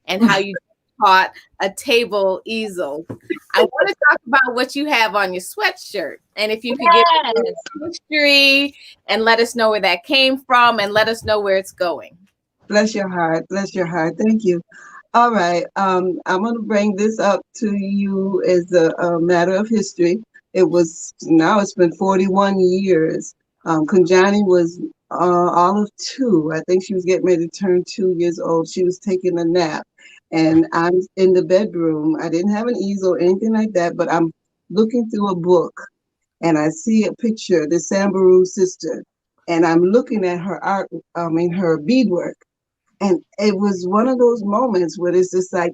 S1: and how you taught a table easel. I want to talk about what you have on your sweatshirt. And if you could give us history and let us know where that came from and let us know where it's going.
S5: Bless your heart. Bless your heart. Thank you. All right. I'm going to bring this up to you as a matter of history. Now it's been 41 years. Kunjani was all of 2. I think she was getting ready to turn 2 years old. She was taking a nap. And I'm in the bedroom. I didn't have an easel or anything like that, but I'm looking through a book and I see a picture of the Sambaru sister. And I'm looking at her art, her beadwork. And it was one of those moments where it's just like,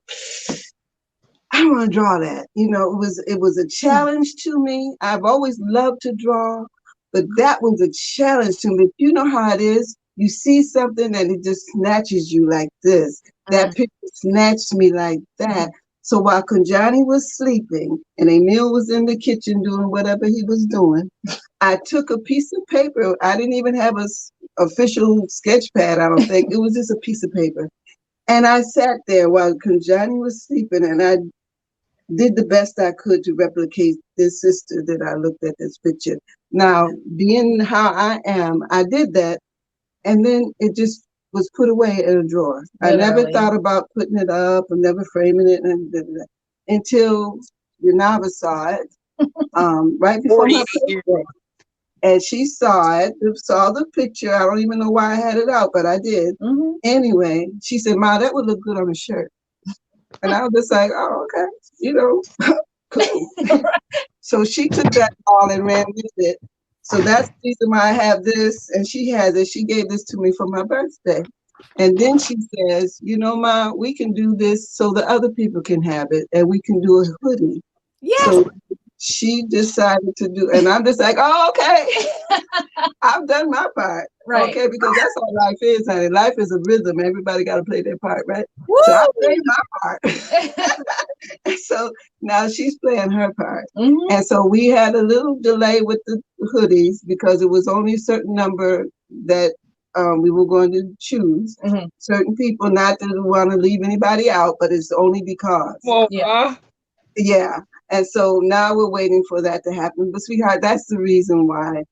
S5: I want to draw that. It was a challenge to me. I've always loved to draw, but that was a challenge to me. You know how it is. You see something and it just snatches you like this. That picture snatched me like that. So while Kunjani was sleeping and Emile was in the kitchen doing whatever he was doing, I took a piece of paper. I didn't even have a official sketch pad, I don't think. It was just a piece of paper. And I sat there while Kunjani was sleeping and I did the best I could to replicate this sister that I looked at this picture. Now, being how I am, I did that. And then it just was put away in a drawer.
S4: Literally.
S5: I never thought about putting it up and never framing it until Yanava saw it right before my birthday. And she saw it, saw the picture. I don't even know why I had it out, but I did.
S4: Mm-hmm.
S5: Anyway, she said, Ma, that would look good on a shirt. And I was just like, oh, okay, cool. So she took that ball and ran with it. So that's the reason why I have this, and she has it. She gave this to me for my birthday. And then she says, Ma, we can do this so the other people can have it, and we can do a hoodie.
S1: Yes.
S5: So she decided to do, and I'm just like, oh, okay. I've done my part.
S4: Right.
S5: Okay, because that's all life is, honey. Life is a rhythm. Everybody got to play their part, right?
S1: Woo!
S5: So I played my part. So now she's playing her part.
S4: Mm-hmm.
S5: And so we had a little delay with the hoodies because it was only a certain number that we were going to choose.
S4: Mm-hmm.
S5: Certain people, not to want to leave anybody out, but it's only because.
S3: Well,
S5: Yeah. And so now we're waiting for that to happen. But sweetheart, that's the reason why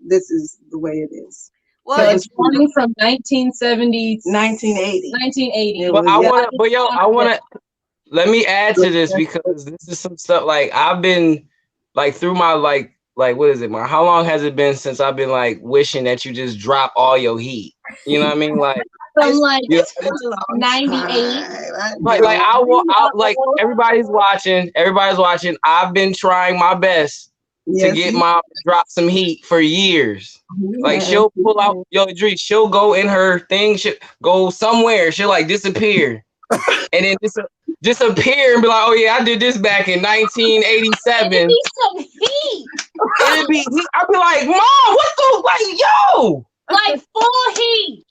S5: this is the way it is.
S1: Well,
S4: so it's running from 1970
S5: 1980.
S4: 1980.
S3: But I want to let me add to this because this is some stuff like I've been like through my like what is it, Mar? How long has it been since I've been like wishing that you just drop all your heat? You know what I mean? Like
S4: From like
S3: yeah.
S4: 98.
S3: Like I want like everybody's watching. I've been trying my best to get Mom to drop some heat for years. Like she'll pull out Idris, she'll go in her thing, she'll go somewhere, she'll like disappear. And then disappear and be like, oh yeah, I did this back in 1987.
S4: It'd be some heat.
S3: I'd be like, Mom, what the like, yo?
S4: Like full heat.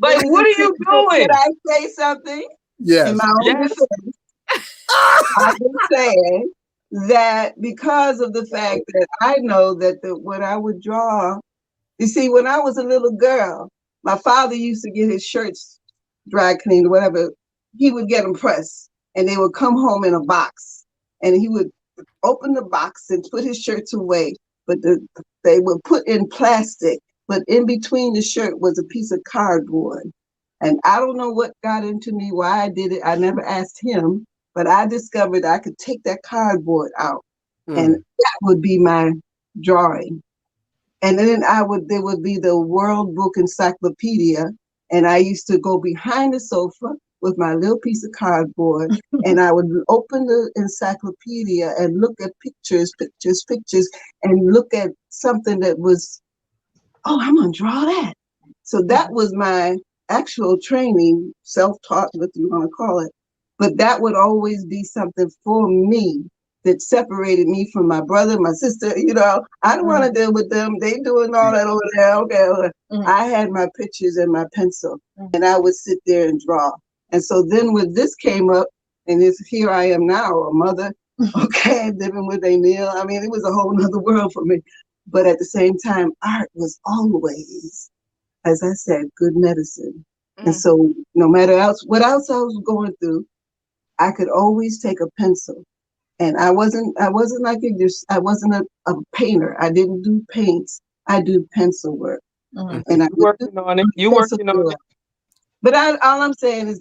S3: Like, what are you doing?
S5: Did I say something?
S2: Yes.
S5: In my own defense, I've been saying that because of the fact that I know that what I would draw, you see, when I was a little girl, my father used to get his shirts dry cleaned or whatever. He would get them pressed and they would come home in a box and he would open the box and put his shirts away, but they were put in plastic. But in between the shirt was a piece of cardboard. And I don't know what got into me, why I did it. I never asked him, but I discovered I could take that cardboard out and that would be my drawing. And then there would be the World Book Encyclopedia. And I used to go behind the sofa with my little piece of cardboard and I would open the encyclopedia and look at pictures, and look at something that was, oh, I'm gonna draw that. So that was my actual training, self-taught, what you want to call it. But that would always be something for me that separated me from my brother, my sister. I don't want to deal with them. They doing all that over there. Okay. I had my pictures and my pencil and I would sit there and draw. And so then when this came up, And here I am now, a mother, okay, living with Emile. I mean, it was a whole nother world for me. But at the same time, art was always, as I said, good medicine. And so no matter what else I was going through, I could always take a pencil. And I wasn't like I wasn't a painter. I didn't do paints. I do pencil work. And I
S3: working on it. You working on it.
S5: But all I'm saying is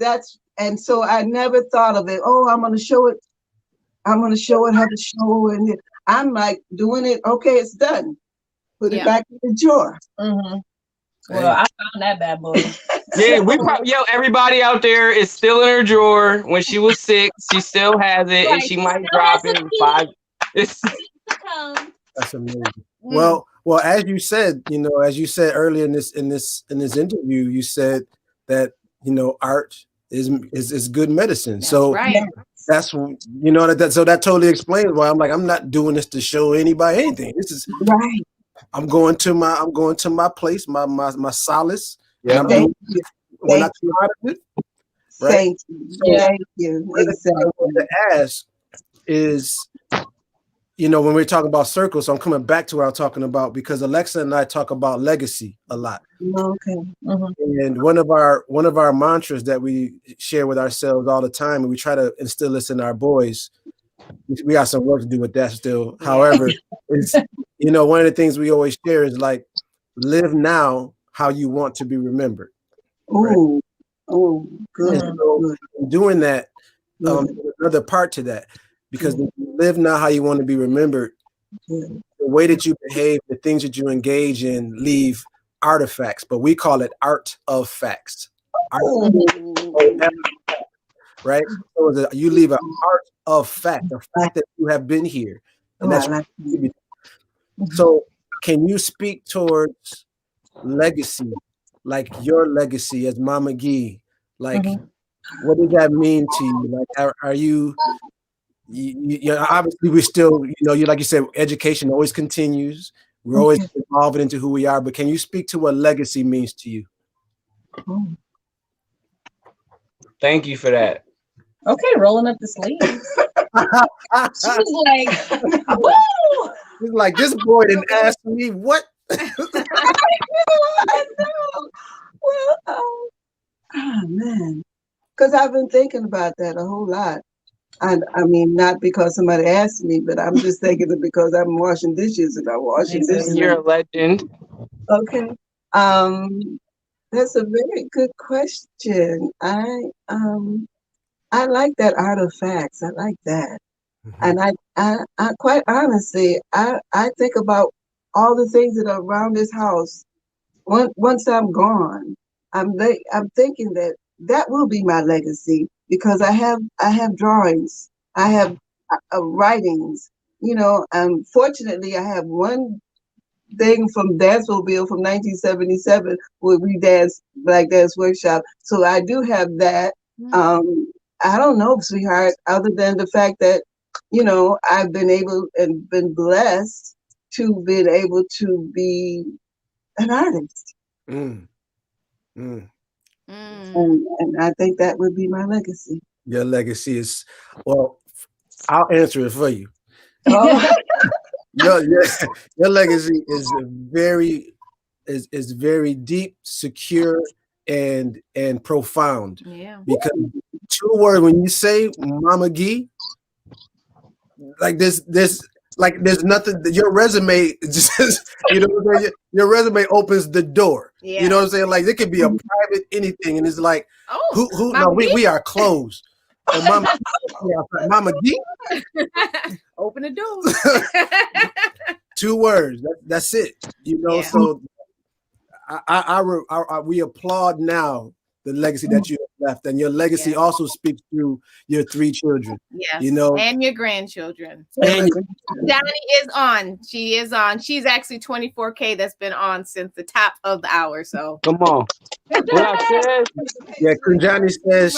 S5: and so I never thought of it. Oh, I'm going to show it. I'm going to show it how to show. And I'm like doing it. Okay, it's done. Put it back in the drawer.
S4: Well, I found that bad boy.
S3: Yeah, everybody out there is still in her drawer. When she was 6, she still has it, and she might drop it in 5.
S2: That's amazing. Well, as you said, earlier in this interview, you said that art is good medicine.
S1: That's
S2: so
S1: right.
S2: That's so that totally explains why I'm like, I'm not doing this to show anybody anything. This is
S5: right.
S2: I'm going to my place, my solace.
S3: Yeah.
S2: When I come out of it, right?
S5: Thank you. Thank you. Exactly.
S2: What I want to ask is, when we're talking about circles, so I'm coming back to what I'm talking about, because Alexa and I talk about legacy a lot.
S5: Okay.
S2: And one of our mantras that we share with ourselves all the time, and we try to instill this in our boys. We got some work to do with that still. However, it's one of the things we always share is like, live now how you want to be remembered.
S5: Right? Oh, good.
S2: So doing that, another part to that, because when you live now how you want to be remembered, the way that you behave, the things that you engage in, leave artifacts, but we call it art of facts. Right? So you leave an art of fact, the fact that you have been here. And that's so can you speak towards legacy, like your legacy as Mama Gee? Like, what does that mean to you? Like, are you obviously we're still, like you said, education always continues. We're always evolving into who we are, but can you speak to what legacy means to you?
S3: Thank you for that.
S4: Okay, rolling up the sleeves. She was like, woo!
S2: He's like, this boy didn't ask me what.
S5: I know. Well, oh man, because I've been thinking about that a whole lot. I mean, not because somebody asked me, but I'm just thinking it because I'm washing dishes and I'm washing dishes.
S3: You're a legend.
S5: Okay. That's a very good question. I like that artifacts. I like that. And I quite honestly, I think about all the things that are around this house. Once I'm gone, I'm thinking that will be my legacy, because I have drawings, I have writings. Fortunately, I have one thing from Danceville from 1977 where we danced Black Dance Workshop. So I do have that. I don't know, sweetheart, other than the fact that, I've been able and been blessed to be able to be an artist. And I think that would be my legacy.
S2: Your legacy is, well, I'll answer it for you. Your legacy is very deep, secure, and profound. Yeah. Because 2 words, when you say Mama Gee, like there's nothing. Your resume just, your resume opens the door. Yeah. You know what I'm saying? Like, it could be a private anything, and it's like, who? No, we are closed. Oh, Mama Gee,
S1: open the door.
S2: 2 words. That's it. Yeah. So we applaud now the legacy that you have left, and your legacy also speaks through your 3 children.
S1: Yes, and your grandchildren.
S2: And
S1: Johnny is on. She is on. She's actually 24K. That's been on since the top of the hour. So
S3: come on.
S2: Yeah, Kunjani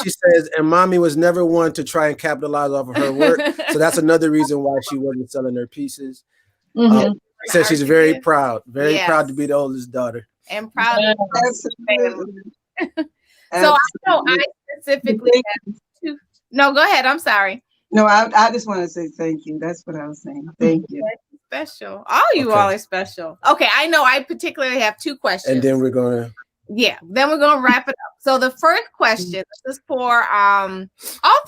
S2: she says, and Mommy was never one to try and capitalize off of her work. So that's another reason why she wasn't selling her pieces. She says she's very proud to be the oldest daughter.
S1: And proud of the family. So I know I specifically have No, go ahead. I'm sorry.
S5: No, I just want to say thank you. That's what I was saying. Thank you.
S1: Special. All you all are special. Okay, I know. I particularly have two questions.
S2: And then we're gonna.
S1: Yeah, then we're gonna wrap it up. So the first question is for all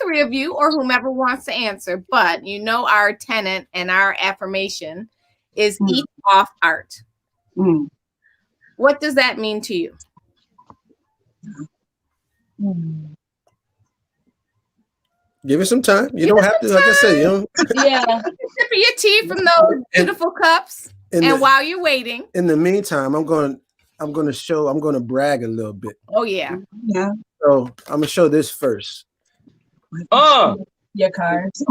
S1: three of you or whomever wants to answer. But you know our tenet and our affirmation is eat off art. What does that mean to you?
S2: Give it some time. You don't have to, like I said, you know.
S4: Yeah.
S1: Sip your tea from those beautiful cups, and while you're waiting.
S2: In the meantime, I'm gonna brag a little bit.
S1: Oh yeah.
S5: Yeah.
S2: So I'm gonna show this first.
S4: Your cards.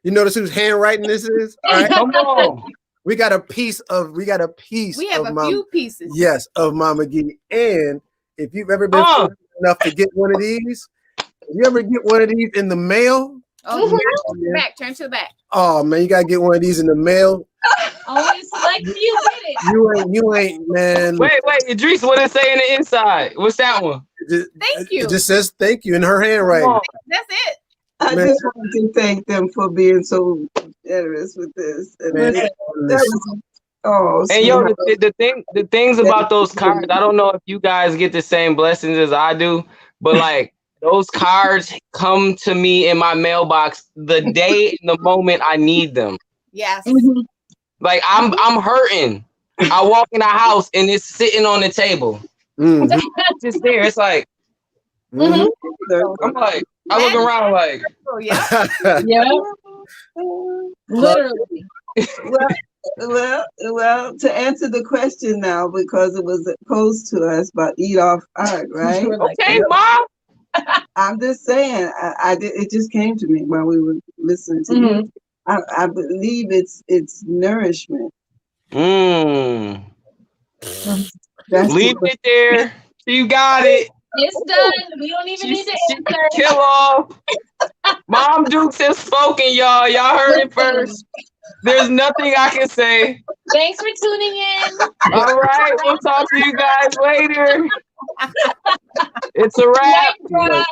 S2: You notice whose handwriting this is? All right, come on. We have a few pieces. Yes, of Mama Gee. And if you've ever been fortunate enough to get one of these, if you ever get one of these in the mail.
S1: Turn to the back.
S2: Oh man, you gotta get one of these in the mail.
S4: Only select few get it.
S2: You ain't, man.
S3: Wait, Idris, what does it say in the inside? What's that one?
S1: Thank you.
S2: It just says thank you in her handwriting.
S1: That's it.
S5: I just want to thank them for being so generous with this. And
S3: the things about those cards, I don't know if you guys get the same blessings as I do, but like those cards come to me in my mailbox the day and the moment I need them.
S1: Yes.
S3: Like I'm hurting. I walk in the house and it's sitting on the table. It's just there. It's like I'm like, I look around like,
S4: yeah. Literally.
S5: Well, to answer the question now, because it was posed to us about eat off art, right?
S3: Okay, Mom.
S5: I'm just saying, it just came to me while we were listening to you. I believe it's nourishment.
S3: Leave it there. You got it.
S4: It's done. We don't even need to answer.
S3: Kill off. Mom Dukes has spoken, y'all. Y'all heard it first. There's nothing I can say.
S4: Thanks for tuning in.
S3: All right. We'll talk to you guys later. It's a wrap.
S4: Right.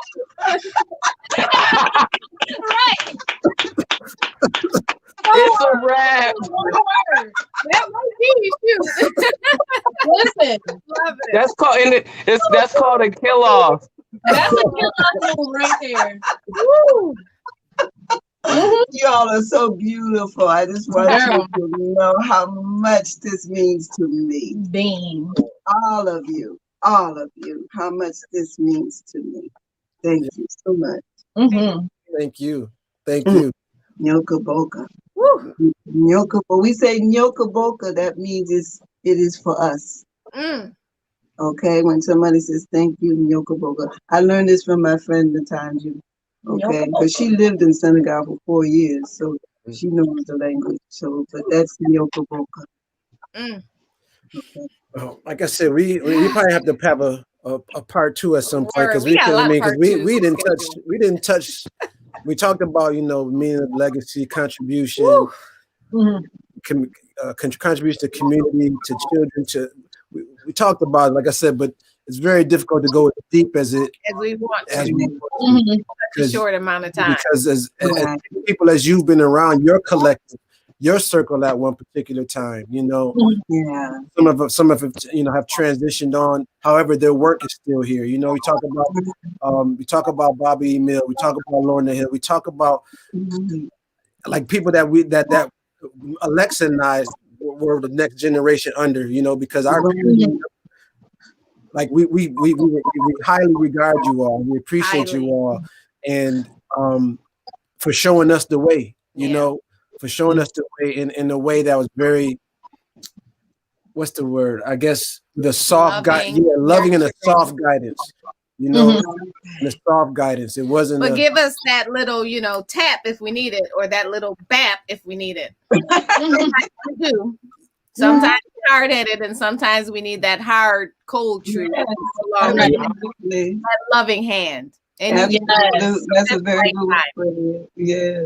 S3: It's a wrap.
S1: That might be you.
S4: Listen.
S3: That's called a kill off.
S4: That's a kill off move right there.
S1: Woo.
S5: Y'all are so beautiful. I just want you to know how much this means to me.
S4: Bean.
S5: All of you, how much this means to me. Thank you so much.
S2: Thank you.
S5: Nyoka Boka. Nyoka, but we say Nyoka Boka, that means it is for us. Okay, when somebody says thank you, Nyoka Boka. I learned this from my friend Natanju. Okay, because she lived in Senegal for 4 years, so she knows the language. So, but that's Nyoka Boka.
S2: Okay. Well, like I said, we probably have to have a part 2 at some point because we didn't touch. We talked about meaning of legacy, contribution, contribution to community, to children. We talked about it, like I said, but it's very difficult to go as deep as
S1: we want to.
S2: Such
S1: a short amount of time.
S2: Because as people as you've been around your collective, your circle at one particular time, some of it, have transitioned on. However, their work is still here. We talk about Bobby Emile, we talk about Lorna Hill, we talk about like people that Alexa and I were the next generation under, because our like we highly regard you all, we appreciate you all, and for showing us the way, for showing us the way in a way that was very, what's the word? I guess the soft loving and a soft guidance, the soft guidance. It wasn't.
S1: But give us that little, tap if we need it, or that little bap if we need it. Sometimes we're hard-headed, and sometimes we need that hard, cold truth. That loving hand. And
S5: that's a very good word. Yeah.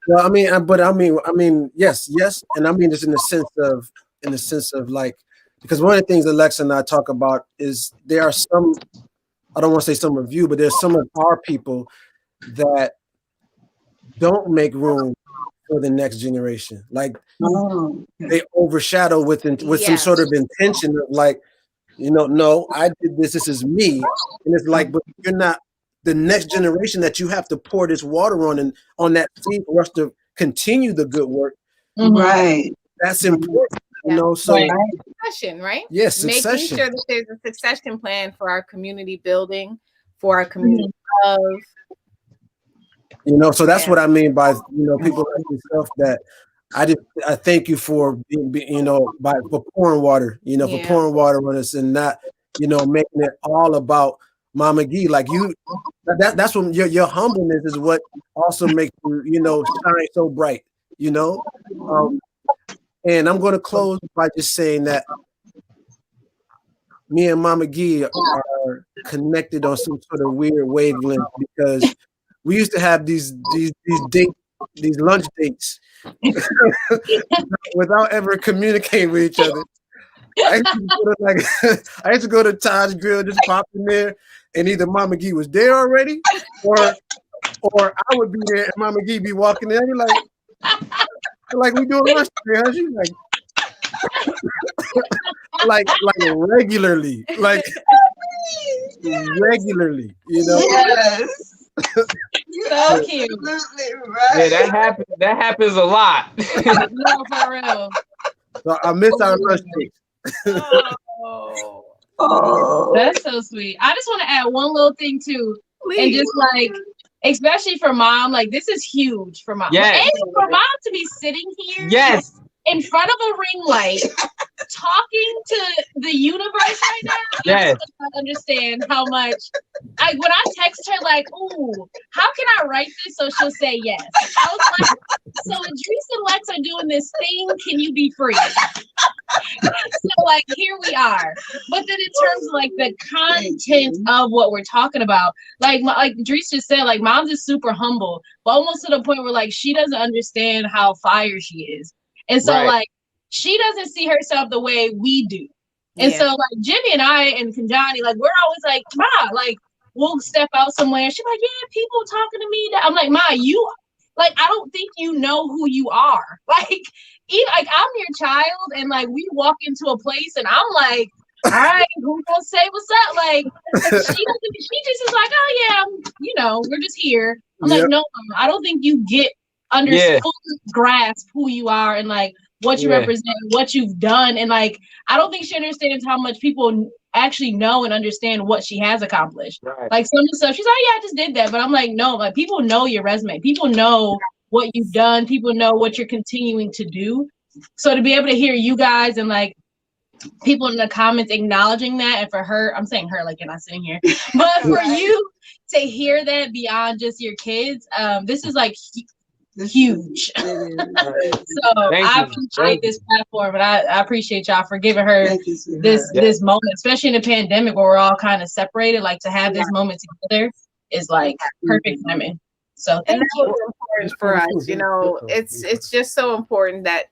S2: Well, I mean, yes, and I mean this in the sense of like, because one of the things Alexa and I talk about is there are I don't want to say some of you, but there's some of our people that don't make room for the next generation. Like they overshadow with some sort of intention of like, no, I did this. This is me. And it's like, but you're not the next generation that you have to pour this water on and on that seed for us to continue the good work.
S5: Right.
S2: That's important. So
S1: succession, right?
S2: Yes, succession.
S1: Making sure that there's a succession plan for our community building, for our community love.
S2: So that's what I mean by people like yourself, that I thank you for being, for pouring water, for pouring water on us and not, making it all about Mama Gee. Like that's what your humbleness is what also makes you, shine so bright, and I'm going to close by just saying that me and Mama Gee are connected on some sort of weird wavelength, because we used to have these lunch dates without ever communicating with each other. I used to go to Taj Grill, just pop in there, and either Mama Gee was there already, or I would be there and Mama Gee be walking in. I'd be like we doing lunch today, huh? She's like regularly, regularly,
S5: Yes.
S4: So cute.
S5: Right.
S3: Yeah, that happens a lot.
S4: No, for real.
S2: So I miss our lunch dates.
S4: That's so sweet. I just want to add one little thing too. Please. And just like, especially for mom, like this is huge for mom.
S3: Yes.
S4: And for mom to be sitting here in front of a ring light talking to the universe right now.
S3: Yes.
S4: I don't understand how much when I text her like, ooh, how can I write this so she'll say yes? I was like, so Idris and Lex are doing this thing, can you be free? So like here we are. But then in terms of like the content of what we're talking about, like Idris just said, like mom's is super humble, but almost to the point where like she doesn't understand how fire she is. And so like she doesn't see herself the way we do. And so like Jimmy and I and Kanjani, like we're always like, Ma, like we'll step out somewhere and she's like, yeah, people talking to me. I'm like, Ma, you like, I don't think you know who you are. Like, I'm your child, and like we walk into a place and I'm like, all right, who's gonna say what's up? Like she just is like, oh yeah, we're just here. I'm like, no, I don't think you get full grasp who you are and like what you represent, what you've done, and like I don't think she understands how much people actually know and understand what she has accomplished. Right. Like some of the stuff she's like, yeah, I just did that, but I'm like, no, like people know your resume, people know what you've done, people know what you're continuing to do. So to be able to hear you guys and like people in the comments acknowledging that, and for her, I'm saying her like you're not sitting here, but for you to hear that beyond just your kids, this is like huge. So I appreciate this platform, and I appreciate y'all for giving her this moment, especially in a pandemic where we're all kind of separated. Like to have this moment together is like perfect timing. So thank you.
S1: Important for us, it's just so important that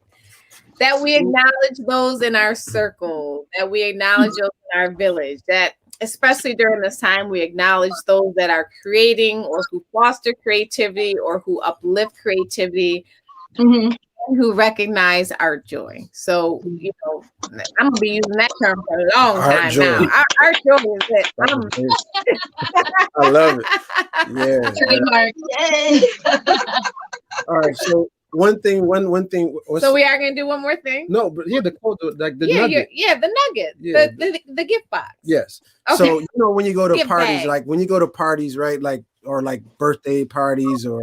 S1: we acknowledge those in our circle, that we acknowledge those in our village, that especially during this time, we acknowledge those that are creating or who foster creativity or who uplift creativity, and who recognize art joy. So, I'm going to be using that term for a long time now. Art joy is it.
S2: I love it. Yeah. All right. So one thing.
S1: So we are going to do one more thing.
S2: No, but the nugget.
S1: The nugget, the gift box.
S2: Yes. Okay. So when you go to parties,
S1: bag.
S2: like when you go to parties, right? Like or like birthday parties or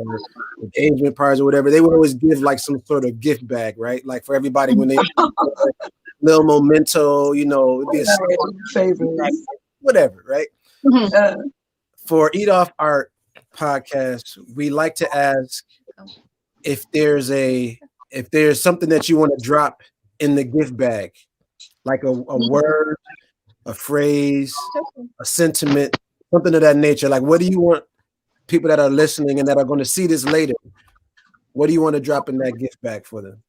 S2: engagement parties or whatever, they would always give like some sort of gift bag, right? Like for everybody when they little memento, it'd be a favorite, whatever, right? For Eat Off Art podcast, we like to ask if there's something that you want to drop in the gift bag, like a word, a phrase, a sentiment, something of that nature. Like, what do you want people that are listening and that are going to see this later? What do you want to drop in that gift bag for them?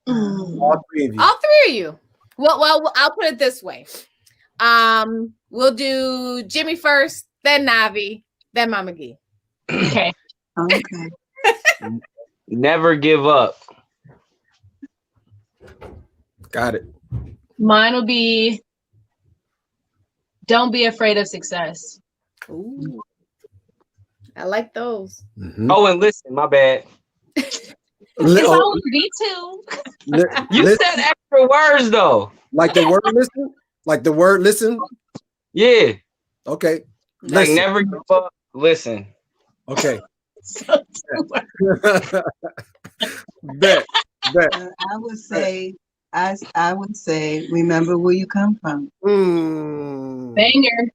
S1: All three of you. Well, I'll put it this way. We'll do Jimmy first, then Navi, then Mama Gee.
S4: Okay.
S5: Okay.
S3: Never give up.
S2: Got it.
S4: Mine will be don't be afraid of success.
S1: Ooh. I like those.
S2: Mm-hmm.
S3: Oh, and listen, my bad.
S4: It's always me too.
S3: You said extra words though.
S2: Like the word listen? Like the word listen?
S3: Yeah.
S2: Okay.
S3: Like
S2: Listen.
S3: never give up. Listen.
S2: Okay. Bet.
S5: I would say, I would say, remember where you come from.
S4: Banger.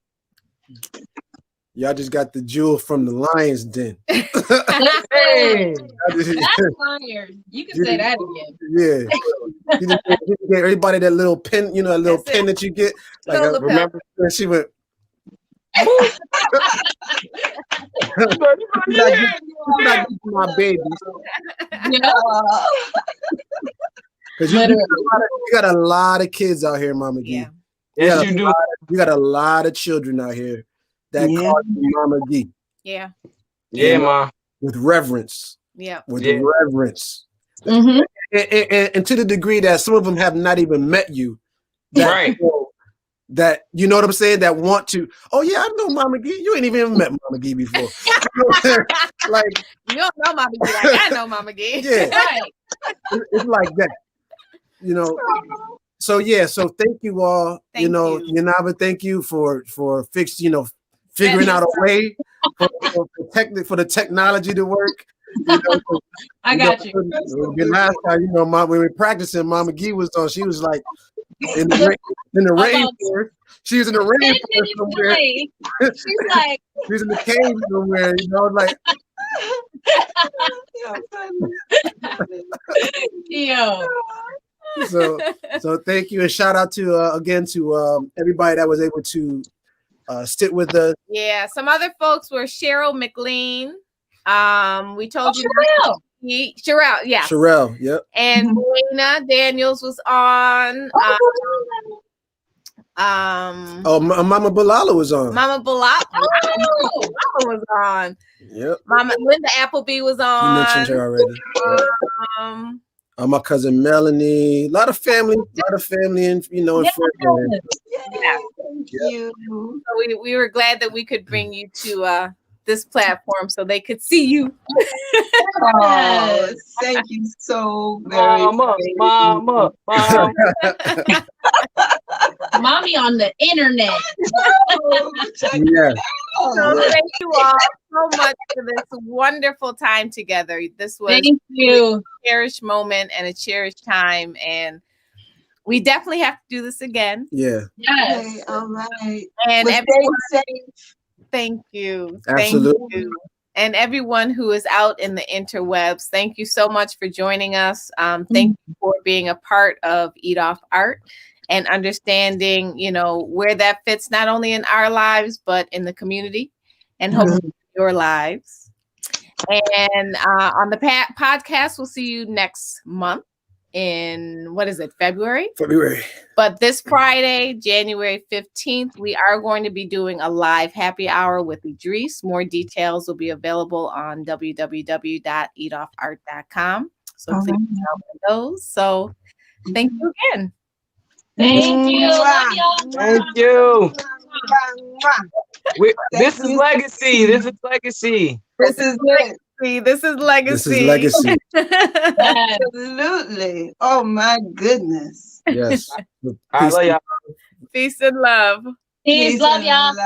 S2: Y'all just got the jewel from the Lion's Den.
S3: Hey.
S4: That's fire. You can say that again.
S2: Yeah. You just gave everybody that little pin, you know, that little pin that you get. Like
S3: Remember?
S2: and she went. You're not my baby.
S4: Yeah.
S2: Because you got a lot of kids out here, Mama Gee.
S1: Yeah.
S3: Yes, you do.
S2: You got a lot of children out here that call you Mama Gee.
S1: Yeah.
S3: Yeah, ma.
S2: With reverence.
S1: Yeah.
S2: With reverence.
S4: Mm-hmm.
S2: And to the degree that some of them have not even met you.
S3: Right.
S2: That, you know what I'm saying? That want to, oh yeah, I know Mama Gee. You ain't even met Mama Gee before. Like,
S1: you don't know Mama Gee. Like, I know Mama Gee.
S2: Yeah.
S4: Right.
S2: It's like that. You know. So yeah, so thank you all.
S1: Thank you.
S2: Yanava, thank you for figuring out a way for the technology to work. You know,
S4: I got you.
S2: Last time, when we were practicing, Mama Gee was on. She was like in the rainforest. She was in the rainforest somewhere.
S4: She's like,
S2: she was in the cave somewhere. Like.
S4: Yo.
S2: So thank you, and shout out to again to everybody that was able to sit with us.
S1: Yeah, some other folks were Cheryl McLean. We told you Sherelle, yeah.
S2: Sherelle, yep.
S1: And Buena Daniels was on.
S2: Mama Balala was on.
S1: Mama Balala was on.
S2: Yep.
S1: Mama Linda Appleby was on.
S2: You mentioned her already. My cousin Melanie, a lot of family, and friends.
S1: Yeah.
S5: Thank you.
S1: So we were glad that we could bring you to this platform so they could see you.
S5: Oh, thank you so very much.
S3: Mama.
S4: Mommy on the internet.
S2: Yeah.
S1: So thank you all so much for this wonderful time together. This was
S4: Thank you.
S1: a cherished moment and a cherished time, and we definitely have to do this again.
S2: Yeah.
S4: Yes.
S5: Okay, all right.
S1: And
S5: Well,
S1: everyone,
S5: stay safe.
S1: thank you.
S2: Absolutely.
S1: Thank you. And everyone who is out in the interwebs, thank you so much for joining us. Thank you for being a part of Eat Off Art and understanding, where that fits not only in our lives, but in the community and hopefully your lives. And on the podcast, we'll see you next month in, February?
S2: February.
S1: But this Friday, January 15th, we are going to be doing a live happy hour with Idris. More details will be available on www.eatoffart.com. So please help with those. So thank you again.
S4: Thank you. Love y'all.
S3: Thank you. This is legacy. This is legacy.
S5: This is it.
S1: This is legacy.
S2: This is legacy.
S5: Absolutely. Oh my goodness.
S2: Yes.
S3: I love y'all.
S1: Peace and love.
S4: Peace. Love y'all.